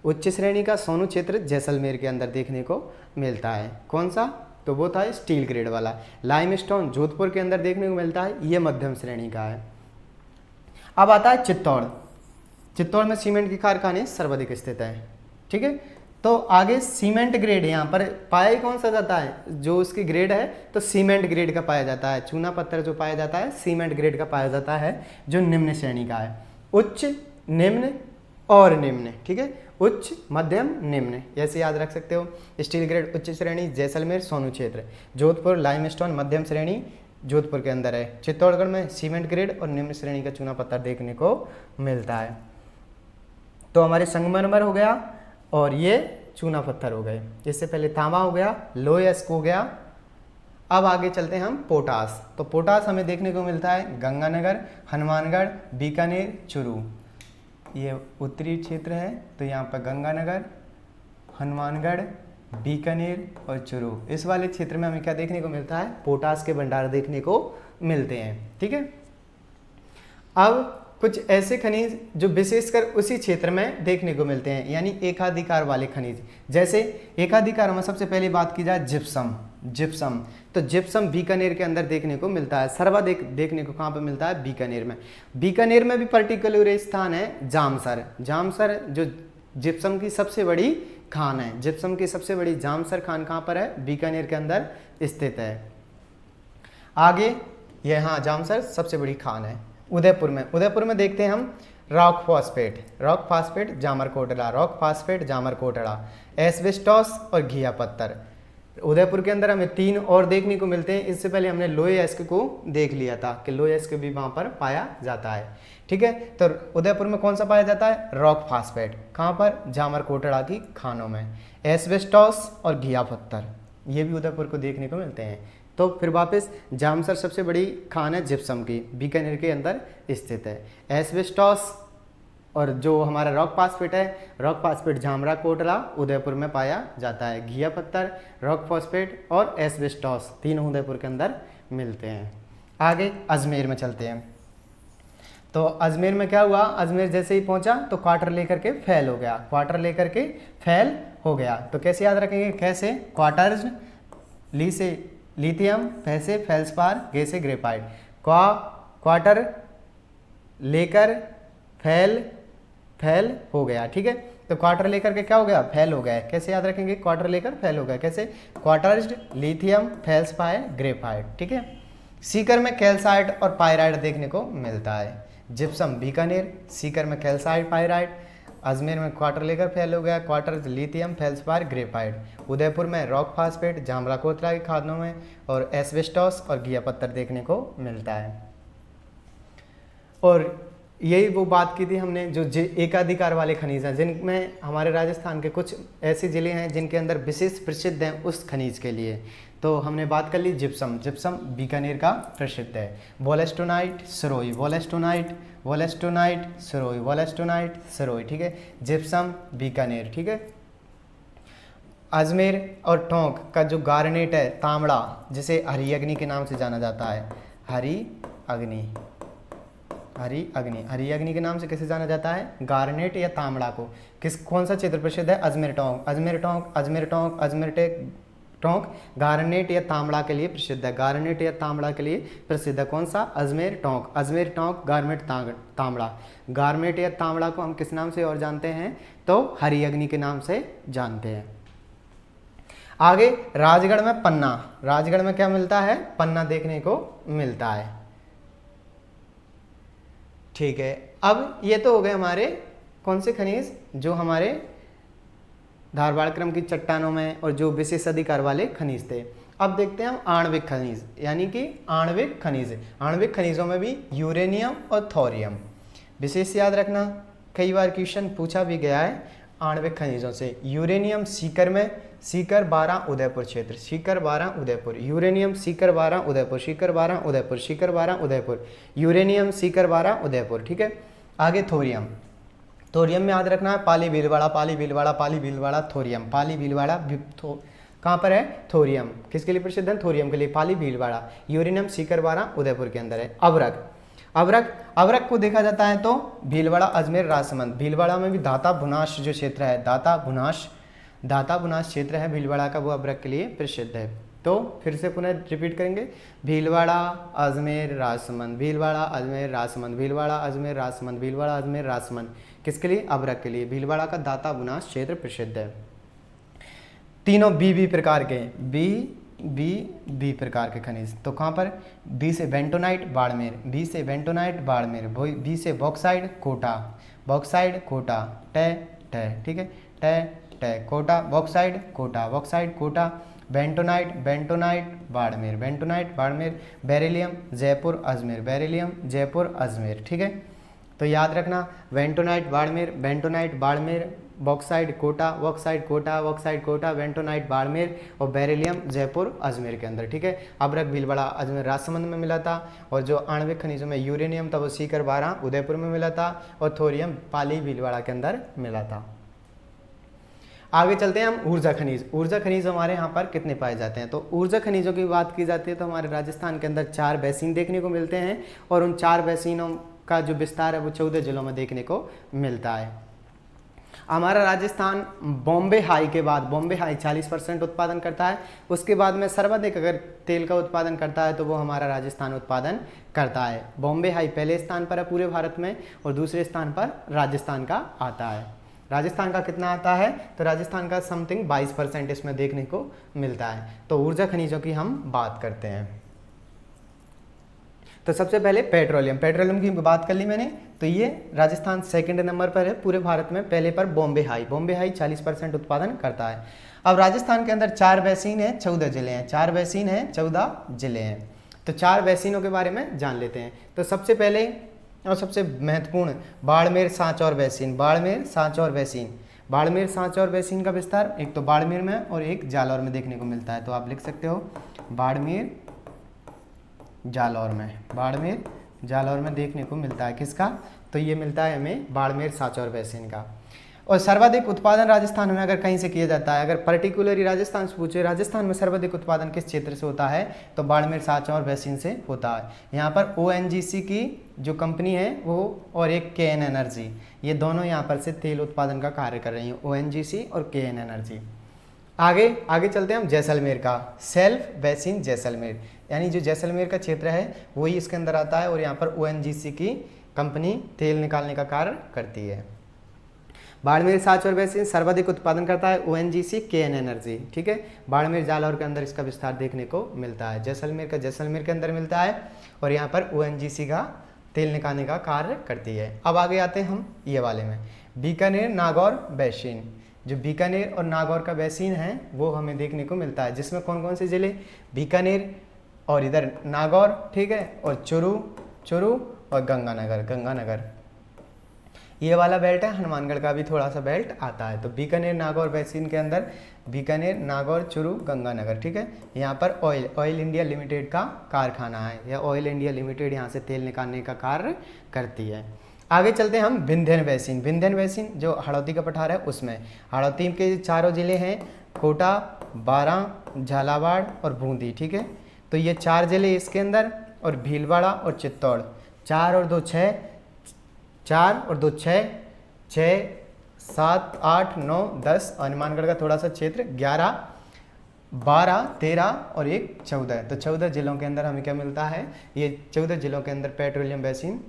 उच्च श्रेणी का सोनू क्षेत्र जैसलमेर के अंदर देखने को मिलता है। कौन सा, तो वो था स्टील ग्रेड वाला। लाइमस्टोन जोधपुर के अंदर देखने को मिलता है, ये मध्यम श्रेणी का है। अब आता है चित्तौड़। चित्तौड़ में सीमेंट के कारखाने सर्वाधिक स्थित है। ठीक है, तो आगे सीमेंट ग्रेड यहाँ पर पाया ही कौन सा जाता है, जो उसकी ग्रेड है तो सीमेंट ग्रेड का पाया जाता है। चूना पत्थर जो पाया जाता है सीमेंट ग्रेड का पाया जाता है, जो निम्न श्रेणी का है। उच्च, निम्न और निम्न, ठीक है, उच्च, मध्यम, निम्न, ऐसे याद रख सकते हो। स्टील ग्रेड उच्च श्रेणी जैसलमेर सोनू क्षेत्र, जोधपुर लाइमस्टोन मध्यम श्रेणी जोधपुर के अंदर है। चित्तौड़गढ़ में सीमेंट ग्रेड और निम्न श्रेणी का चूना पत्थर देखने को मिलता है। तो हमारे संगमरमर हो गया और ये चूना पत्थर हो गए। इससे पहले तांबा हो गया, लोयस्क हो गया। अब आगे चलते हैं हम पोटास। तो पोटास हमें देखने को मिलता है गंगानगर, हनुमानगढ़, बीकानेर, चूरू। ये उत्तरी क्षेत्र है तो यहाँ पर गंगानगर, हनुमानगढ़, बीकानेर और चूरू, इस वाले क्षेत्र में हमें क्या देखने को मिलता है, पोटास के भंडार देखने को मिलते हैं। ठीक है, अब कुछ ऐसे खनिज जो विशेषकर उसी क्षेत्र में देखने को मिलते हैं, यानी एकाधिकार वाले खनिज। जैसे एकाधिकार में सबसे पहले बात की जाए जिप्सम। जिप्सम तो जिप्सम बीकानेर के अंदर देखने को मिलता है। सर्वाधिक देखने को कहाँ पे मिलता है, बीकानेर में। बीकानेर में भी पर्टिकुलर स्थान है जामसर। जामसर जो जिप्सम की सबसे बड़ी खान है। जिप्सम की सबसे बड़ी जामसर खान कहाँ पर है, बीकानेर के अंदर स्थित है। आगे यह, हाँ, जामसर सबसे बड़ी खान है। उदयपुर में, उदयपुर में देखते हैं हम rock phosphate, rock phosphate Jhamarkotra, rock phosphate Jhamarkotra, asbestos और घिया पत्थर। उदयपुर के अंदर हमें 3 और देखने को मिलते हैं। इससे पहले हमने लोयस्क को देख लिया था कि लोयस्क भी वहाँ पर पाया जाता है। ठीक है, तो उदयपुर में कौन सा पाया जाता है, रॉक फॉस्फेट। कहाँ पर, जामरकोटड़ा की खानों में। एस्बेस्टॉस और घिया पत्थर, ये भी उदयपुर को देखने को मिलते हैं। तो फिर वापस जामसर सबसे बड़ी खान है जिप्सम की, बीकानेर के अंदर स्थित है। एस्बेस्टॉस और जो हमारा रॉक फॉस्फेट है, रॉक फॉस्फेट जामरा कोटला उदयपुर में पाया जाता है। घिया पत्थर, रॉक फॉस्फेट और एस्बेस्टॉस तीनों उदयपुर के अंदर मिलते हैं। आगे अजमेर में चलते हैं। तो अजमेर में क्या हुआ, अजमेर जैसे ही पहुंचा तो क्वार्टर लेकर के फेल हो गया, क्वार्टर लेकर के फेल हो गया। तो कैसे याद रखेंगे, कैसे, क्वार्टर्स, ली से लिथियम, फे से फेल्सपार, गे से ग्रेफाइट। क्वार्टर लेकर फेल हो गया। ठीक है, तो क्वार्टर लेकर के क्या हो गया, फेल हो गया। कैसे याद रखेंगे, क्वार्टर लेकर फेल हो गया, कैसे, क्वार्टर्स्ड, लिथियम, फेल्सपायर, ग्रेफाइट। ठीक है, सीकर में कैल्साइट और पायराइट देखने को मिलता है। जिप्सम बीकानेर, सीकर में कैल्साइट पायराइट, अजमेर में क्वार्टर लेकर फेल हो गया, क्वार्टर लिथियम, फेल्सपायर, ग्रेफाइट। उदयपुर में रॉक फॉस्फेट जामरा कोतरा की खानों में और एस्बेस्टॉस और घिया पत्थर देखने को मिलता है। और यही वो बात की थी हमने जो एकाधिकार वाले खनिज हैं, जिनमें हमारे राजस्थान के कुछ ऐसे ज़िले हैं जिनके अंदर विशेष प्रसिद्ध हैं उस खनिज के लिए। तो हमने बात कर ली जिप्सम, जिप्सम बीकानेर का प्रसिद्ध है। Wollastonite, सरोई, wollastonite, wollastonite, सरोई, wollastonite, सरोई। ठीक है, जिप्सम बीकानेर। ठीक है, अजमेर और टोंक का जो गार्नेट है, तांबड़ा, जिसे हरी अग्नि के नाम से जाना जाता है, हरी अग्नि, हरी अग्नि, हरी अग्नि के नाम से किसे जाना जाता है, गार्नेट या तांबड़ा को। कौन सा क्षेत्र प्रसिद्ध है, अजमेर टोंक, अजमेर टोंक, अजमेर टोंक, अजमेर टोंक गार्नेट या तांबड़ा के लिए प्रसिद्ध है। गार्नेट या तांबड़ा के लिए प्रसिद्ध है कौन सा, अजमेर टोंक, अजमेर टोंक, गारमेट तांबड़ा। गारमेट या तांबड़ा को हम किस नाम से और जानते हैं, तो हरी अग्नि के नाम से जानते हैं। आगे राजगढ़ में पन्ना, राजगढ़ में क्या मिलता है, पन्ना देखने को मिलता है। ठीक है, अब ये तो हो गए हमारे कौन से खनिज जो हमारे धारवाड़ क्रम की चट्टानों में और जो विशेष अधिकार वाले खनिज थे। अब देखते हैं हम आणविक खनिज, यानी कि आणविक खनिज। आणविक खनिजों में भी यूरेनियम और थोरियम विशेष याद रखना, कई बार क्वेश्चन पूछा भी गया है आणविक खनिजों से। यूरेनियम सीकर में, सीकर 12 उदयपुर क्षेत्र, सीकर 12 उदयपुर, यूरेनियम सीकर 12 उदयपुर, सीकर 12 उदयपुर, सीकर 12 उदयपुर, यूरेनियम सीकर 12 उदयपुर। ठीक है, आगे थोरियम, थोरियम में याद रखना है पाली भीलवाड़ा, पाली भीलवाड़ा, पाली भीलवाड़ा, थोरियम, पाली भीलवाड़ा कहाँ पर है, थोरियम किसके लिए प्रसिद्ध है, थोरियम के लिए, पाली भीलवाड़ा। यूरेनियम सीकर 12 उदयपुर के अंदर है। अवरक, अवरक, अवरक को देखा जाता है तो भीलवाड़ा, अजमेर, राजसमंद। भीलवाड़ा में भी दाता भुनाश जो क्षेत्र है, दाता भुनाश क्षेत्र है भीलवाड़ा का, वो अवरक के लिए प्रसिद्ध है। तो फिर से पुनः रिपीट करेंगे, भीलवाड़ा, अजमेर, राजसमंद, भीलवाड़ा, अजमेर, राजसमंद, भीलवाड़ा, अजमेर, राजसमंद, भीलवाड़ा, अजमेर, राजसमंद, किसके लिए, अवरक के लिए। भीलवाड़ा का दाता भुनाश क्षेत्र प्रसिद्ध है। तीनों बी प्रकार के, बी प्रकार के खनिज। तो कहाँ पर, बी से बेंटोनाइट बाड़मेर, बी से बेंटोनाइट बाड़मेर, बी से बॉक्साइड कोटा, बॉक्साइड कोटा, ठीक है, Kota bauxite Kota, bauxite Kota, bentonite Barmer, bentonite Barmer, beryllium Jaipur Ajmer, beryllium Jaipur Ajmer, ठीक है। तो याद रखना, bentonite Barmer, bauxite Kota, bauxite Kota, bauxite Kota, bentonite Barmer और बेरिलियम जयपुर अजमेर के अंदर, ठीक है। अभ्रक भीलवाड़ा अजमेर राजसमंद में मिला था, और जो आणविक खनिजों में यूरेनियम था वो सीकर 12 उदयपुर में मिला था, और थोरियम पाली भीलवाड़ा के अंदर मिला था। आगे चलते हैं हम ऊर्जा खनिज। ऊर्जा खनिज हमारे यहाँ पर कितने पाए जाते हैं, तो ऊर्जा खनिजों की बात की जाती है तो हमारे राजस्थान के अंदर 4 बेसिन देखने को मिलते हैं, और उन 4 बेसिनों का जो विस्तार है वो 14 जिलों में देखने को मिलता है। हमारा राजस्थान बॉम्बे हाई के बाद, बॉम्बे हाई 40% उत्पादन करता है, उसके बाद में सर्वाधिक अगर तेल का उत्पादन करता है तो वो हमारा राजस्थान उत्पादन करता है। बॉम्बे हाई पहले स्थान पर है पूरे भारत में, और दूसरे स्थान पर राजस्थान का आता है। राजस्थान का कितना आता है, तो राजस्थान का समथिंग 22% इसमें देखने को मिलता है। तो ऊर्जा खनिजों की हम बात करते हैं। तो सबसे पहले पेट्रोलियम की बात कर ली मैंने, तो ये राजस्थान सेकंड नंबर पर है पूरे भारत में, पहले पर बॉम्बे हाई 40% उत्पादन करता है। अब राजस्थान के अंदर 4 बेसिन है, 14 जिले हैं, 4 बेसिन हैं, 14 जिले हैं। तो 4 बेसिनों के बारे में जान लेते हैं। तो सबसे पहले और सबसे महत्वपूर्ण Barmer Sanchore basin, Barmer Sanchore basin, Barmer Sanchore basin का विस्तार एक तो बाड़मेर में और एक जालौर में देखने को मिलता है। तो आप लिख सकते हो बाड़मेर जालौर में, बाड़मेर जालौर में देखने को मिलता है किसका, तो ये मिलता है हमें बाड़मेर सांचौर बेसिन का। और सर्वाधिक उत्पादन राजस्थान में अगर कहीं से किया जाता है, अगर पर्टिकुलरली राजस्थान से पूछे राजस्थान में सर्वाधिक उत्पादन किस क्षेत्र से होता है, तो बाड़मेर सांचौर बेसिन से होता है। यहाँ पर ONGC की जो कंपनी है वो और एक KN एनर्जी, ये दोनों यहाँ पर से तेल उत्पादन का कार्य कर रही हैं, ONGC और KN एनर्जी। आगे चलते हैं हम जैसलमेर का, सेल्फ बेसिन जैसलमेर, यानी जो जैसलमेर का क्षेत्र है वही इसके अंदर आता है, और यहाँ पर ONGC की कंपनी तेल निकालने का कार्य करती है। बाड़मेर सांचौर बेसिन सर्वाधिक उत्पादन करता है ONGC KN एनर्जी, ठीक है। बाड़मेर जालौर के अंदर इसका विस्तार देखने को मिलता है। जैसलमेर का जैसलमेर के अंदर मिलता है, और यहाँ पर ONGC का तेल निकालने का कार्य करती है। अब आगे आते हैं हम ये वाले में, बीकानेर नागौर बेसिन। जो बीकानेर और नागौर का बेसिन है वो हमें देखने को मिलता है, जिसमें कौन कौन से जिले, बीकानेर और इधर नागौर, ठीक है, और चुरू और गंगानगर, ये वाला बेल्ट है। हनुमानगढ़ का भी थोड़ा सा बेल्ट आता है। तो बीकानेर नागौर बेसिन के अंदर बीकानेर, नागौर, चुरू, गंगानगर, ठीक है। यहाँ पर ऑयल इंडिया लिमिटेड का कारखाना है, या ऑयल इंडिया लिमिटेड यहाँ से तेल निकालने का कार्य करती है। आगे चलते हैं हम विंध्यन बेसिन जो हड़ौती का पठार है उसमें। हड़ौती के 4 जिले हैं, कोटा, बारां, झालावाड़ और बूंदी, ठीक है। तो ये 4 जिले इसके अंदर, और भीलवाड़ा और चित्तौड़, 4 और 2 6, 6, 7, 8, 9, 10, हनुमानगढ़ का थोड़ा सा क्षेत्र 11, 12, 13 और एक 14। तो 14 जिलों के अंदर हमें क्या मिलता है, ये 14 जिलों के अंदर पेट्रोलियम बेसिन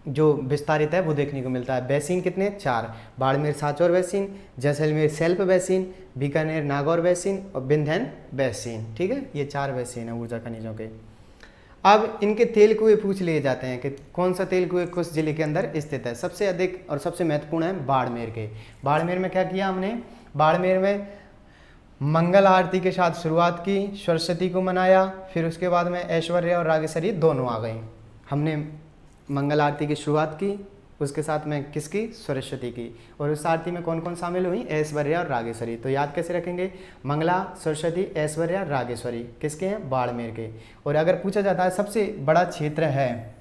जो विस्तारित है वो देखने को मिलता है। बेसिन कितने, 4, Barmer Sanchore basin, Jaisalmer self basin, Bikaner Nagaur basin और विंध्यन बेसिन, ठीक है। ये 4 बेसिन है ऊर्जा खनिजों के। अब इनके तेल कुएं पूछ लिए जाते हैं कि कौन सा तेल कुएं किस जिले के अंदर स्थित है। सबसे अधिक और सबसे महत्वपूर्ण है बाड़मेर के। बाड़मेर में क्या किया हमने, बाड़मेर में मंगल आरती के साथ शुरुआत की, सरस्वती को मनाया, फिर उसके बाद में ऐश्वर्या और रागेश्वरी दोनों आ गई। हमने मंगल आरती की शुरुआत की, उसके साथ में किसकी, सरस्वती की, और उस आरती में कौन कौन शामिल हुई, ऐश्वर्या और रागेश्वरी। तो याद कैसे रखेंगे, मंगला, सरस्वती, ऐश्वर्या, रागेश्वरी किसके हैं, बाड़मेर के। और अगर पूछा जाता है सबसे बड़ा क्षेत्र है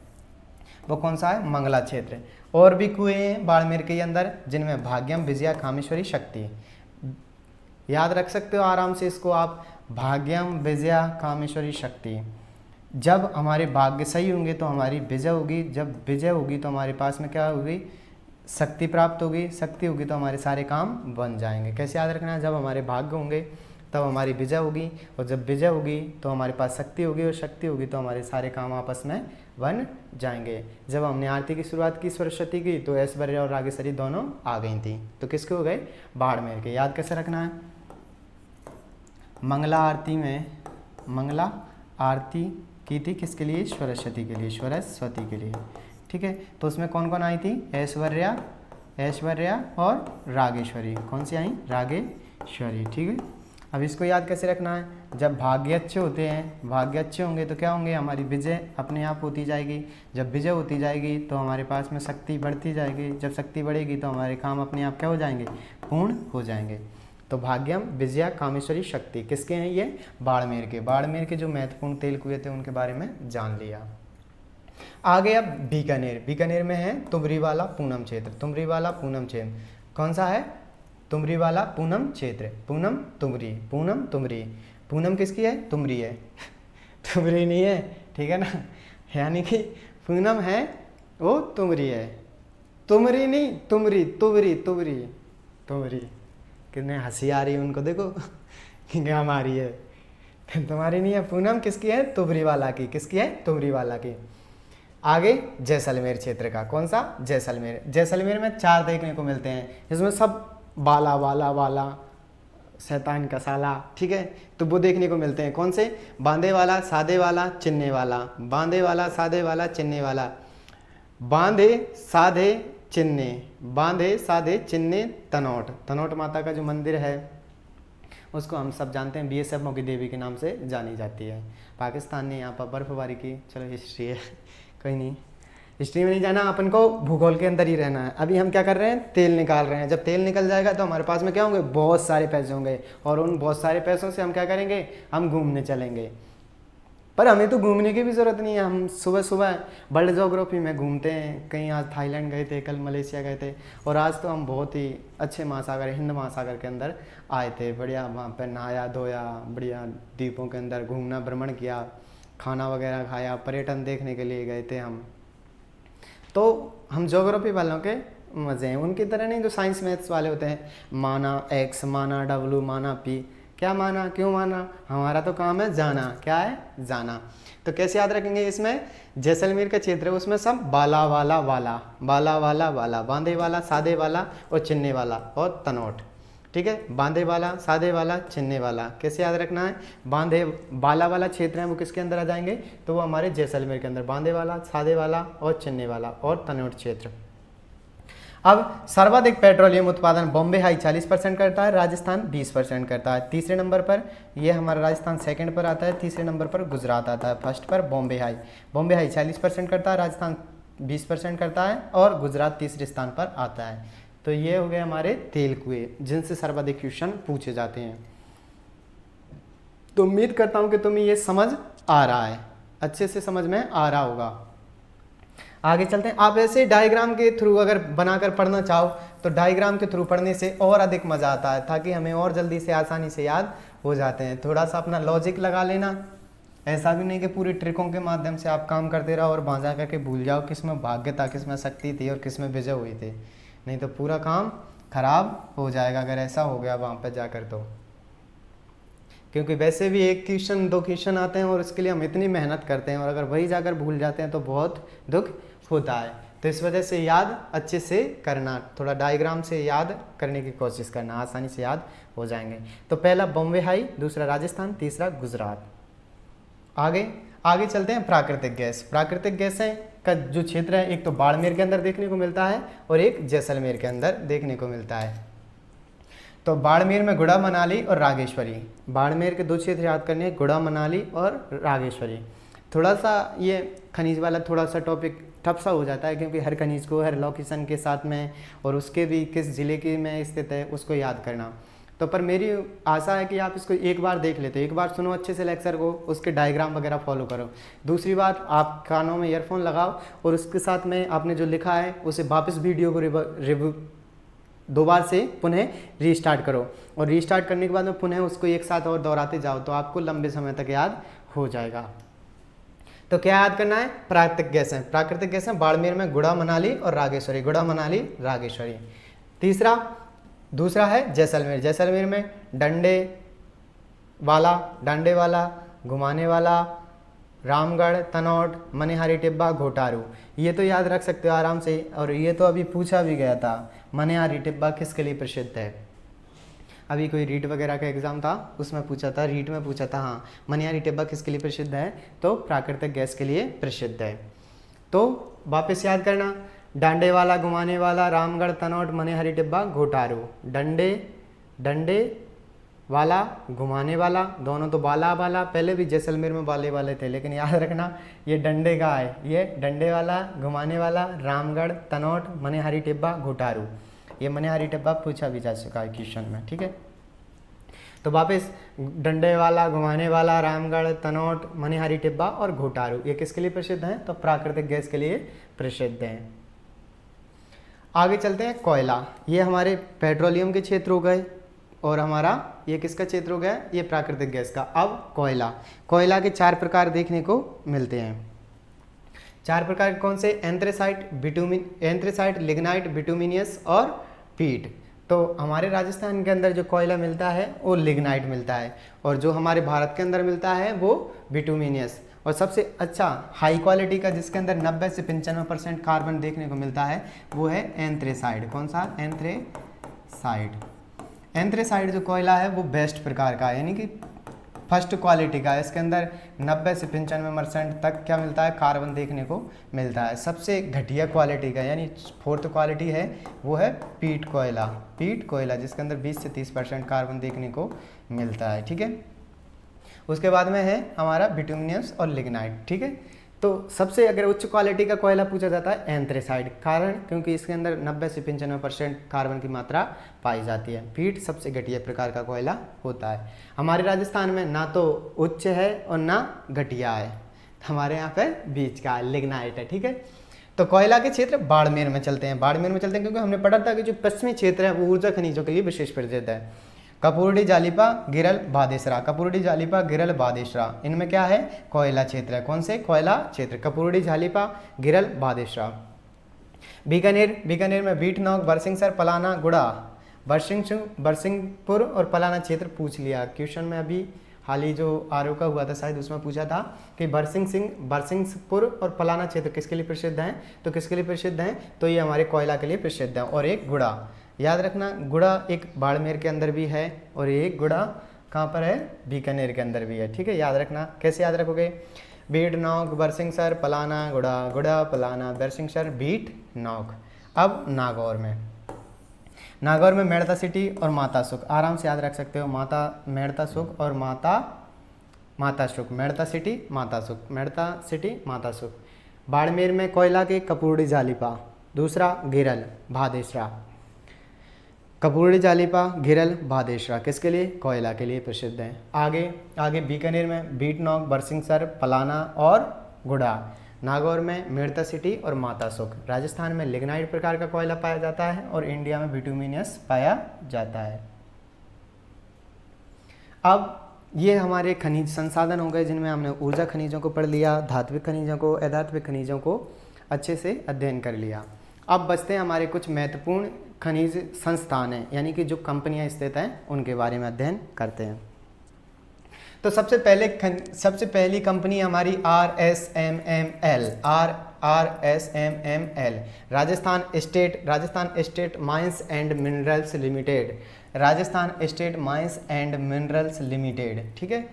वो कौन सा है, मंगला क्षेत्र। और भी कुएं हैं बाड़मेर के अंदर जिनमें भाग्यम, विजया, कामेश्वरी, शक्ति, याद रख सकते हो आराम से इसको आप, भाग्यम, विजया, कामेश्वरी, शक्ति। जब हमारे भाग्य सही होंगे तो हमारी विजय होगी, जब विजय होगी तो हमारे पास में क्या होगी, शक्ति प्राप्त होगी, शक्ति होगी तो हमारे सारे काम बन जाएंगे। कैसे याद रखना है, जब हमारे भाग्य होंगे तब हमारी विजय होगी, और जब विजय होगी तो हमारे पास शक्ति होगी, और शक्ति होगी तो हमारे सारे काम आपस में बन जाएंगे। जब हमने आरती की शुरुआत की सरस्वती की तो ऐश्वर्या और रागेश्वरी दोनों आ गई थी, तो किसके हो गए, बाड़मेर के। याद कैसे रखना है, मंगला आरती में मंगला आरती की थी किसके लिए? सरस्वती के लिए, सरस्वती के लिए। ठीक है, तो उसमें कौन कौन आई थी? ऐश्वर्या, ऐश्वर्या और रागेश्वरी। कौन सी आई? रागेश्वरी। ठीक है, अब इसको याद कैसे रखना है? जब भाग्य अच्छे होते हैं, भाग्य अच्छे होंगे तो क्या होंगे? हमारी विजय अपने आप होती जाएगी। जब विजय होती जाएगी तो हमारे पास में शक्ति बढ़ती जाएगी। जब शक्ति बढ़ेगी तो हमारे काम अपने आप क्या हो जाएंगे? पूर्ण हो जाएंगे। तो भाग्यम, विजया, कामेश्वरी, शक्ति किसके हैं? ये बाड़मेर के। बाड़मेर के जो महत्वपूर्ण तेल कुएं थे उनके बारे में जान लिया। आगे अब बीकानेर। बीकानेर में है तुमरीवाला पूनम क्षेत्र। तुमरीवाला पूनम क्षेत्र कौन सा है? तुमरीवाला पूनम क्षेत्र। पूनम तुमरी, पूनम तुमरी। पूनम किसकी है? तुमरी है तुमरी नहीं है, ठीक है ना। यानी कि पूनम है वो तुमरी है, तुमरी नहीं, तुमरी, तुमरी, तुमरी, तुमरी। कितने हंसी आ रही है उनको, देखो क्या मारी है। तुम्हारी नहीं है, पूनम किसकी है? तुमरी वाला की। किसकी है? तुमरी वाला की। आगे जैसलमेर क्षेत्र का। कौन सा? जैसलमेर। जैसलमेर में 4 देखने को मिलते हैं, इसमें सब बाला वाला वाला, शैतान का साला। ठीक है, तो वो देखने को मिलते हैं। कौन से? बांधे वाला, सादे वाला, चिन्ने वाला। बांधे वाला, सादे वाला, चिन्ने वाला। बांधे, साधे, चिन्ने। बांधे, साधे, चिन्ने, तनौट। तनौट माता का जो मंदिर है उसको हम सब जानते हैं, BSF मोगी देवी के नाम से जानी जाती है। पाकिस्तान ने यहाँ पर बर्फबारी की। चलो हिस्ट्री है, कोई नहीं, हिस्ट्री में नहीं जाना, अपन को भूगोल के अंदर ही रहना है। अभी हम क्या कर रहे हैं? तेल निकाल रहे हैं। जब तेल निकल जाएगा तो हमारे पास में क्या होंगे? बहुत सारे पैसे होंगे, और उन बहुत सारे पैसों से हम क्या करेंगे? हम घूमने चलेंगे। पर हमें तो घूमने की भी ज़रूरत नहीं है, हम सुबह सुबह वर्ल्ड ज्योग्राफी में घूमते हैं। कहीं आज थाईलैंड गए थे, कल मलेशिया गए थे, और आज तो हम बहुत ही अच्छे महासागर, हिंद महासागर के अंदर आए थे। बढ़िया वहाँ पर नहाया धोया, बढ़िया द्वीपों के अंदर घूमना, भ्रमण किया, खाना वगैरह खाया, पर्यटन देखने के लिए गए थे हम। तो हम ज्योग्राफी वालों के मज़े हैं, उनकी तरह नहीं जो साइंस मैथ्स वाले होते हैं। माना x, माना w, माना p। क्या माना? क्यों माना? हमारा तो काम है जाना। क्या है? जाना। तो कैसे याद रखेंगे? इसमें जैसलमेर का क्षेत्र है, उसमें सब बाला वाला वाला, बाला वाला वाला, बांधे वाला, सादे वाला और चिन्ने वाला और तनौट। ठीक है, बांधे वाला, सादे वाला, चिन्ने वाला। कैसे याद रखना है? बांधे बाला वाला क्षेत्र है वो किसके अंदर आ जाएंगे? तो वो हमारे जैसलमेर के अंदर। बांधे वाला, सादे वाला और चिन्ने वाला और तनौट क्षेत्र। अब सर्वाधिक पेट्रोलियम उत्पादन बॉम्बे हाई 40% करता है, राजस्थान 20% करता है। तीसरे नंबर पर ये हमारा राजस्थान सेकंड पर आता है, तीसरे नंबर पर गुजरात आता है, फर्स्ट पर बॉम्बे हाई। बॉम्बे हाई 40% करता है, राजस्थान 20% करता है और गुजरात तीसरे स्थान पर आता है। तो ये हो गए हमारे तेल कुएं जिनसे सर्वाधिक क्वेश्चन पूछे जाते हैं। तो उम्मीद करता हूँ कि तुम्हें ये समझ आ रहा है, अच्छे से समझ में आ रहा होगा। आगे चलते हैं। आप ऐसे डायग्राम के थ्रू अगर बनाकर पढ़ना चाहो तो डायग्राम के थ्रू पढ़ने से और अधिक मज़ा आता है, ताकि हमें और जल्दी से आसानी से याद हो जाते हैं। थोड़ा सा अपना लॉजिक लगा लेना, ऐसा भी नहीं कि पूरी ट्रिकों के माध्यम से आप काम करते रहो और वहाँ जा करके भूल जाओ किसमें भाग्य था, किसमें शक्ति थी और किसमें विजय हुई थी। नहीं तो पूरा काम खराब हो जाएगा अगर ऐसा हो गया वहाँ पर जाकर। तो क्योंकि वैसे भी 1 क्वेश्चन 2 क्वेश्चन आते हैं और इसके लिए हम इतनी मेहनत करते हैं, और अगर वही जाकर भूल जाते हैं तो बहुत दुख होता है। तो इस वजह से याद अच्छे से करना, थोड़ा डायग्राम से याद करने की कोशिश करना, आसानी से याद हो जाएंगे। तो पहला बॉम्बे हाई, दूसरा राजस्थान, तीसरा गुजरात। आगे चलते हैं। प्राकृतिक गैस। प्राकृतिक गैसें का जो क्षेत्र है, एक तो बाड़मेर के अंदर देखने को मिलता है और एक जैसलमेर के अंदर देखने को मिलता है। तो बाड़मेर में गुड़ा मनाली और रागेश्वरी। बाड़मेर के 2 क्षेत्र याद करने हैं, गुड़ा मनाली और रागेश्वरी। थोड़ा सा ये खनिज वाला थोड़ा सा टॉपिक टफ सा हो जाता है, क्योंकि हर खनिज को हर लोकेशन के साथ में और उसके भी किस ज़िले के में स्थित है उसको याद करना। तो पर मेरी आशा है कि आप इसको एक बार देख लेते, एक बार सुनो अच्छे से लेक्चर को, उसके डायग्राम वगैरह फॉलो करो। दूसरी बार आप कानों में ईयरफोन लगाओ और उसके साथ में आपने जो लिखा है उसे वापस वीडियो को रिव्यू 2 बार से पुनः रीस्टार्ट करो, और रीस्टार्ट करने के बाद में पुनः उसको एक साथ और दोहराते जाओ, तो आपको लंबे समय तक याद हो जाएगा। तो क्या याद करना है? प्राकृतिक गैसें। प्राकृतिक गैसें बाड़मेर में गुड़ा मनाली और रागेश्वरी, गुड़ा मनाली रागेश्वरी। दूसरा है जैसलमेर। जैसलमेर में डंडे वाला, घुमाने वाला, रामगढ़, तनौट, मनिहारी टिब्बा, घोटारू। ये तो याद रख सकते हो आराम से, और ये तो अभी पूछा भी गया था, मनिहारी टिब्बा किसके लिए प्रसिद्ध है। अभी कोई रीट वगैरह का एग्जाम था, उसमें पूछा था, रीट में पूछा था, हाँ मनिहारी टिब्बा किसके लिए प्रसिद्ध है, तो प्राकृतिक गैस के लिए प्रसिद्ध है। तो वापस याद करना, डांडे वाला, घुमाने वाला, रामगढ़, तनौट, मनिहारी टिब्बा, घोटारू। डंडे वाला, घुमाने वाला, दोनों तो बाला वाला, पहले भी जैसलमेर में बाले वाले थे, लेकिन याद रखना ये डंडे का है, ये डंडे वाला, घुमाने वाला, रामगढ़, तनौट, मनिहारी टिब्बा, घोटारू। ये मनिहारी टिब्बा पूछा भी जा चुका है क्वेश्चन में, ठीक है। तो वापस डंडे वाला, घुमाने वाला, रामगढ़, तनौट, मनिहारी टिब्बा और घोटारू ये किसके लिए प्रसिद्ध हैं, तो प्राकृतिक गैस के लिए प्रसिद्ध हैं। आगे चलते हैं, कोयला। ये हमारे पेट्रोलियम के क्षेत्र हो गए और हमारा ये किसका क्षेत्र हो गया, ये प्राकृतिक गैस का। अब कोयला के 4 प्रकार देखने को मिलते हैं। 4 प्रकार कौन से, एंथ्रेसाइट, लिग्नाइट, बिटुमिनियस और पीट। तो हमारे राजस्थान के अंदर जो कोयला मिलता है वो लिग्नाइट मिलता है, और जो हमारे भारत के अंदर मिलता है वो बिटुमिनियस। और सबसे अच्छा हाई क्वालिटी का जिसके अंदर 90 से 95% कार्बन देखने को मिलता है वो है एंथ्रेसाइड। कौन सा, एंथ्रेसाइड। एंथ्रेसाइड जो कोयला है वो बेस्ट प्रकार का है, यानी कि फर्स्ट क्वालिटी का है। इसके अंदर 90 से 95% तक क्या मिलता है, कार्बन देखने को मिलता है। सबसे घटिया क्वालिटी का यानी 4th क्वालिटी है वो है पीट कोयला जिसके अंदर 20 से 30% कार्बन देखने को मिलता है, ठीक है। उसके बाद में है हमारा बिटुमिनियस और लिग्नाइट, ठीक है। तो सबसे अगर उच्च क्वालिटी का कोयला पूछा जाता है एंथ्रेसाइड, कारण क्योंकि इसके अंदर 90 से 95% कार्बन की मात्रा पाई जाती है। पीट सबसे घटिया प्रकार का कोयला होता है। हमारे राजस्थान में ना तो उच्च है और ना घटिया है, हमारे यहाँ पे बीच का लिग्नाइट है, ठीक है। तो कोयला के क्षेत्र बाड़मेर में चलते हैं, क्योंकि हमने पढ़ा था कि जो पश्चिमी क्षेत्र है वो ऊर्जा खनिजों के लिए विशेष प्रसिद्ध है। कपूरडी, जालिपा, गिरल, बादेसरा, इनमें क्या है, कोयला क्षेत्र है। कौन से, कोयला क्षेत्र, कपूरडी, जालिपा, गिरल, बादेसरा। बीकानेर में बीटनौक, बरसिंहसर, पलाना, गुड़ा, बरसिंहपुर और पलाना क्षेत्र पूछ लिया क्वेश्चन में। अभी हाल ही जो आरओ का हुआ था शायद उसमें पूछा था कि बरसिंहपुर और पलाना क्षेत्र किसके लिए प्रसिद्ध हैं, तो किसके लिए प्रसिद्ध हैं, तो ये हमारे कोयला के लिए प्रसिद्ध है। और एक गुड़ा, याद रखना, गुड़ा एक बाड़मेर के अंदर भी है और एक गुड़ा कहाँ पर है, बीकानेर के अंदर भी है, ठीक है। याद रखना, कैसे याद रखोगे, बीट नौक, बरसिंहसर, पलाना, गुड़ा, पलाना, बरसिंहसर, बीट नौक। अब नागौर में मेड़ता सिटी और माता सुख, आराम से याद रख सकते हो, मेड़ता सुख और माता सुख, मेड़ता सिटी, माता सुख। बाड़मेर में कोयला के कपूरडी, जालिपा, दूसरा गिरल, भादेसरा। कपूरडी, जालिपा, गिरल, भादेसरा किसके लिए, कोयला के लिए प्रसिद्ध हैं। आगे बीकानेर में बीटनौक, बरसिंहसर, पलाना और गुड़ा। नागौर में मेड़ता सिटी और माता सुख। राजस्थान में लिग्नाइट प्रकार का कोयला पाया जाता है और इंडिया में बिटुमिनियस पाया जाता है। अब ये हमारे खनिज संसाधन हो गए जिनमें हमने ऊर्जा खनिजों को पढ़ लिया, धात्विक खनिजों को, अधात्विक खनिजों को अच्छे से अध्ययन कर लिया। अब बचते हैं हमारे कुछ महत्वपूर्ण खनिज संस्थान हैं, यानी कि जो कंपनियां स्थित हैं उनके बारे में अध्ययन करते हैं। तो सबसे पहली कंपनी हमारी RSMML, Rajasthan state mines and minerals limited, ठीक है।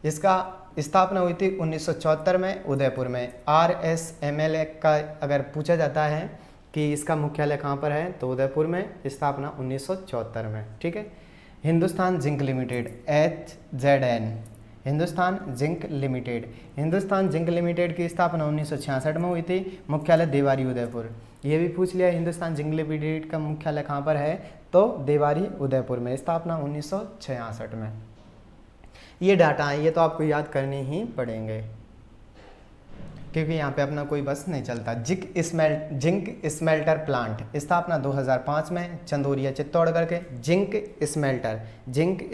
इसका स्थापना हुई थी 1974 में उदयपुर में। RSML का अगर पूछा जाता है कि इसका मुख्यालय कहाँ पर है, तो उदयपुर में, स्थापना 1974 में, ठीक है। Hindustan zinc limited, HZN, Hindustan zinc limited की स्थापना 1966 में हुई थी, मुख्यालय देवारी उदयपुर। ये भी पूछ लिया, हिंदुस्तान जिंक लिमिटेड का मुख्यालय कहाँ पर है, तो देवारी उदयपुर में, स्थापना 1966 में। ये डाटा है, ये तो आपको याद करने ही पड़ेंगे क्योंकि यहाँ पे अपना कोई बस नहीं चलता। जिंक स्मेल्टर प्लांट, स्थापना 2005 में चंदोरिया चित्तौड़गढ़ के। जिंक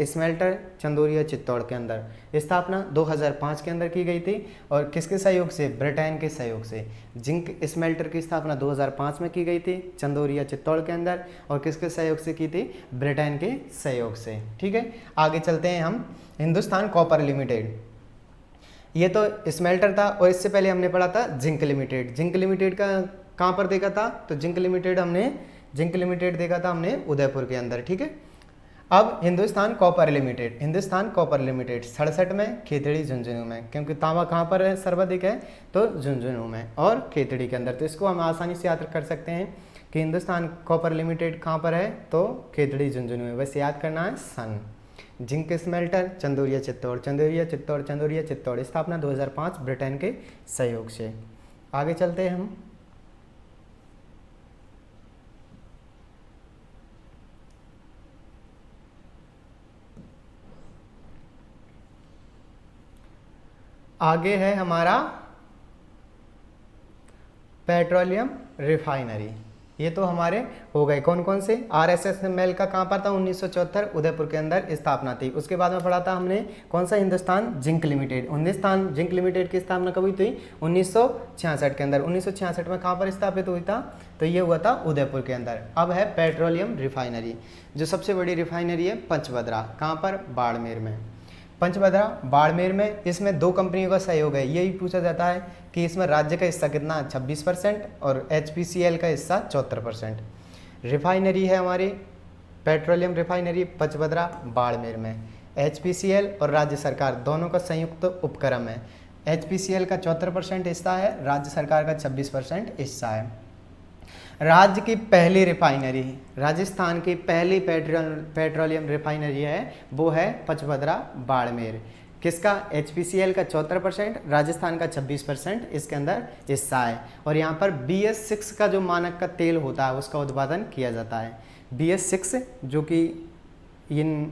स्मेल्टर चंदोरिया चित्तौड़ के अंदर, स्थापना 2005 के अंदर की गई थी। और किसके सहयोग से, ब्रिटेन के सहयोग से। जिंक स्मेल्टर की स्थापना 2005 में की गई थी चंदोरिया चित्तौड़ के अंदर, और किसके सहयोग से की थी, ब्रिटेन के सहयोग से, ठीक है। आगे चलते हैं हम, हिंदुस्तान कॉपर लिमिटेड, ये तो स्मेल्टर था। और इससे पहले हमने पढ़ा था जिंक लिमिटेड का कहाँ पर देखा था, तो जिंक लिमिटेड देखा था हमने उदयपुर के अंदर, ठीक है। अब Hindustan copper limited, Hindustan copper limited 67 में, खेतड़ी झुंझुनू में, क्योंकि तांबा कहाँ पर है सर्वाधिक है, तो झुंझुनू में और खेतड़ी के अंदर। तो इसको हम आसानी से याद कर सकते हैं कि हिंदुस्तान कॉपर लिमिटेड कहाँ पर है, तो खेतड़ी झुंझुनू में। वैसे याद करना है सन। जिंक स्मेल्टर चंदोरिया चित्तौड़, चंदोरिया चित्तौड़, चंदोरिया चित्तौड़, स्थापना 2005 ब्रिटेन के सहयोग से। आगे चलते हैं हम। आगे है हमारा पेट्रोलियम रिफाइनरी। ये तो हमारे हो गए कौन कौन से। RSSML का कहाँ पर था, 1974 उदयपुर के अंदर स्थापना थी। उसके बाद में पढ़ा था हमने कौन सा, Hindustan zinc limited. Hindustan zinc limited की स्थापना कब हुई थी, 1966 के अंदर। 1966 में कहाँ पर स्थापित हुई था, तो ये हुआ था उदयपुर के अंदर। अब है पेट्रोलियम रिफाइनरी, जो सबसे बड़ी रिफाइनरी है पंचभद्रा, कहाँ पर, बाड़मेर में। पंचभद्रा बाड़मेर में, इसमें 2 कंपनियों का सहयोग है। यही पूछा जाता है कि इसमें राज्य का हिस्सा कितना, 26% और HPCL का हिस्सा 74%। रिफाइनरी है हमारी पेट्रोलियम रिफाइनरी पंचभद्रा बाड़मेर में। HPCL और राज्य सरकार दोनों का संयुक्त उपक्रम है। HPCL का 74% हिस्सा है, राज्य सरकार का 26% हिस्सा है। राज्य की पहली रिफाइनरी, राजस्थान की पहली पेट्रोलियम रिफाइनरी है, वो है पंचभद्रा बाड़मेर। किसका, HPCL का 74%, राजस्थान का 26% इसके अंदर हिस्सा है। और यहाँ पर BS6 का जो मानक का तेल होता है उसका उत्पादन किया जाता है। BS6 जो कि इन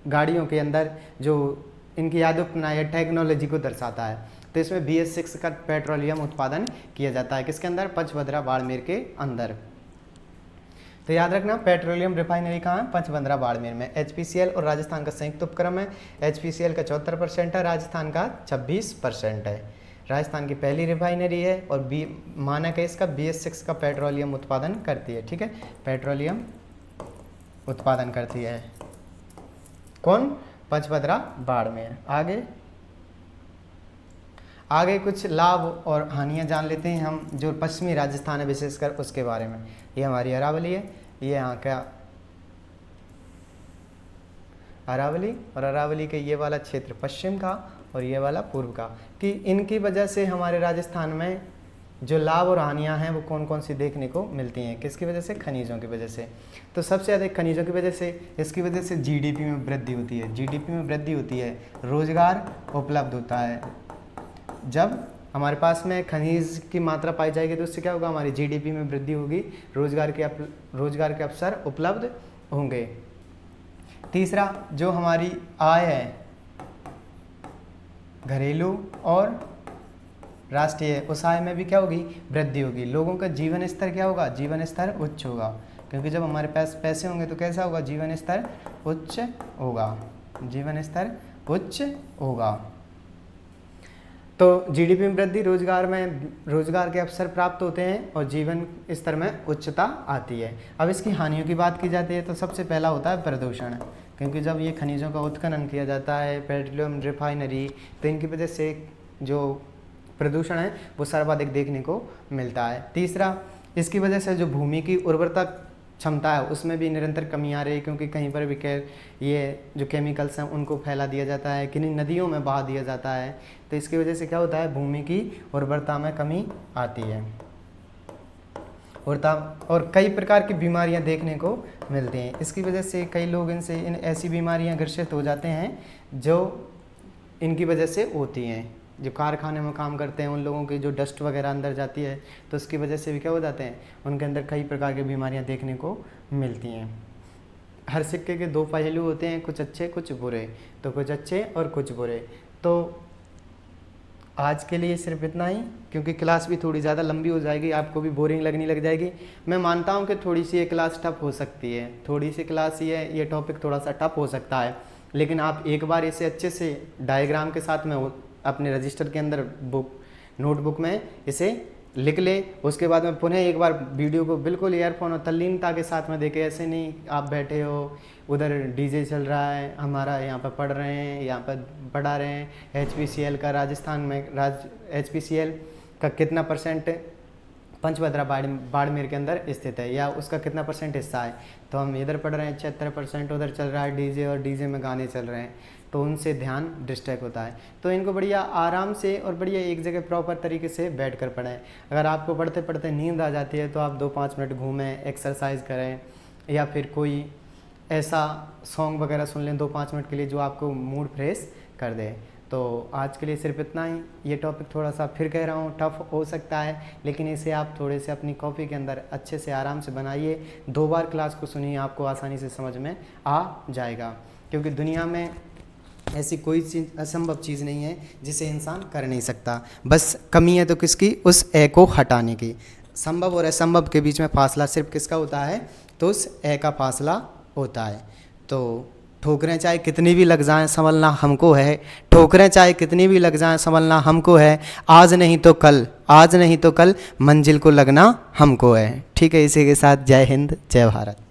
गाड़ियों के अंदर जो इनकी यादों या टेक्नोलॉजी को दर्शाता है, तो इसमें BS6 का पेट्रोलियम उत्पादन किया जाता है। किसके अंदर, पंचभद्रा बाड़मेर के अंदर। तो याद रखना पेट्रोलियम रिफाइनरी कहाँ है, पंचभद्रा बाड़मेर में। HPCL और राजस्थान का संयुक्त उपक्रम है। HPCL का 74% है, राजस्थान का 26% है। राजस्थान की पहली रिफाइनरी है और मानक है इसका BS6 का पेट्रोलियम उत्पादन करती है। ठीक है, पेट्रोलियम उत्पादन करती है कौन, पंचभद्रा बाड़मेर। आगे कुछ लाभ और हानियाँ जान लेते हैं हम, जो पश्चिमी राजस्थान है विशेषकर उसके बारे में। ये हमारी अरावली है, ये यहाँ का अरावली, और अरावली के ये वाला क्षेत्र पश्चिम का और ये वाला पूर्व का, कि इनकी वजह से हमारे राजस्थान में जो लाभ और हानियाँ हैं वो कौन कौन सी देखने को मिलती हैं। किसकी वजह से, खनिजों की वजह से। तो सबसे अधिक खनिजों की वजह से, इसकी वजह से GDP में वृद्धि होती है। GDP में वृद्धि होती है, रोजगार उपलब्ध होता है। जब हमारे पास में खनिज की मात्रा पाई जाएगी तो उससे क्या होगा, हमारी GDP में वृद्धि होगी, रोजगार के अवसर उपलब्ध होंगे। तीसरा, जो हमारी आय है घरेलू और राष्ट्रीय, उस आय में भी क्या होगी, वृद्धि होगी। लोगों का जीवन स्तर क्या होगा, जीवन स्तर उच्च होगा, क्योंकि जब हमारे पास पैसे होंगे तो कैसा होगा, जीवन स्तर उच्च होगा, जीवन स्तर उच्च होगा। तो GDP में वृद्धि, रोजगार के अवसर प्राप्त होते हैं और जीवन स्तर में उच्चता आती है। अब इसकी हानियों की बात की जाती है तो सबसे पहला होता है प्रदूषण, क्योंकि जब ये खनिजों का उत्खनन किया जाता है, पेट्रोलियम रिफाइनरी, तो इनकी वजह से जो प्रदूषण है वो सर्वाधिक देखने को मिलता है। तीसरा, इसकी वजह से जो भूमि की उर्वरता क्षमता है उसमें भी निरंतर कमी आ रही है, क्योंकि कहीं पर भी ये जो केमिकल्स हैं उनको फैला दिया जाता है, किन्हीं नदियों में बहा दिया जाता है, तो इसकी वजह से क्या होता है, भूमि की उर्वरता में कमी आती है और कई प्रकार की बीमारियां देखने को मिलती हैं। इसकी वजह से कई लोग इन ऐसी बीमारियां ग्रसित हो जाते हैं जो इनकी वजह से होती हैं। जो कारखाने में काम करते हैं उन लोगों की जो डस्ट वगैरह अंदर जाती है तो उसकी वजह से भी क्या हो जाते हैं, उनके अंदर कई प्रकार की बीमारियां देखने को मिलती हैं। हर सिक्के के 2 पहलू होते हैं, कुछ अच्छे कुछ बुरे, तो कुछ अच्छे और कुछ बुरे। तो आज के लिए सिर्फ इतना ही, क्योंकि क्लास भी थोड़ी ज़्यादा लंबी हो जाएगी, आपको भी बोरिंग लगने लग जाएगी। मैं मानता हूँ कि थोड़ी सी ये क्लास टफ हो सकती है, थोड़ी सी क्लास ये टॉपिक थोड़ा सा टफ हो सकता है, लेकिन आप एक बार इसे अच्छे से डायग्राम के साथ में अपने रजिस्टर के अंदर नोटबुक में इसे लिख ले। उसके बाद में पुनः एक बार वीडियो को बिल्कुल ईयरफोन और तल्लीनता के साथ में देखे। ऐसे नहीं आप बैठे हो, उधर डीजे चल रहा है, हमारा यहाँ पर पढ़ रहे हैं, यहाँ पर पढ़ा रहे हैं। HPCL का राजस्थान में HPCL का कितना % पंचभद्रा बाड़मेर के अंदर स्थित है, या उसका कितना % हिस्सा है। तो हम इधर पढ़ रहे हैं 76%, उधर चल रहा है डीजे और डीजे में गाने चल रहे हैं, तो उनसे ध्यान डिस्ट्रैक्ट होता है। तो इनको बढ़िया आराम से और बढ़िया एक जगह प्रॉपर तरीके से बैठ कर पढ़ें। अगर आपको पढ़ते पढ़ते नींद आ जाती है तो आप 2-5 मिनट घूमें, एक्सरसाइज करें, या फिर कोई ऐसा सॉन्ग वगैरह सुन लें 2-5 मिनट के लिए जो आपको मूड फ्रेश कर दे। तो आज के लिए सिर्फ इतना ही। ये टॉपिक थोड़ा सा फिर कह रहा हूँ टफ हो सकता है, लेकिन इसे आप थोड़े से अपनी कॉपी के अंदर अच्छे से आराम से बनाइए। 2 बार क्लास को सुनिए, आपको आसानी से समझ में आ जाएगा, क्योंकि दुनिया में ऐसी कोई चीज़ असंभव चीज़ नहीं है जिसे इंसान कर नहीं सकता। बस कमी है तो किसकी, उस ए को हटाने की। संभव और असंभव के बीच में फासला सिर्फ किसका होता है, तो उस ए का फासला होता है। तो ठोकरें चाहे कितनी भी लग जाएं संभलना हमको है, ठोकरें चाहे कितनी भी लग जाएं संभलना हमको है, आज नहीं तो कल, आज नहीं तो कल मंजिल को लगना हमको है। ठीक है, इसी के साथ जय हिंद, जय भारत।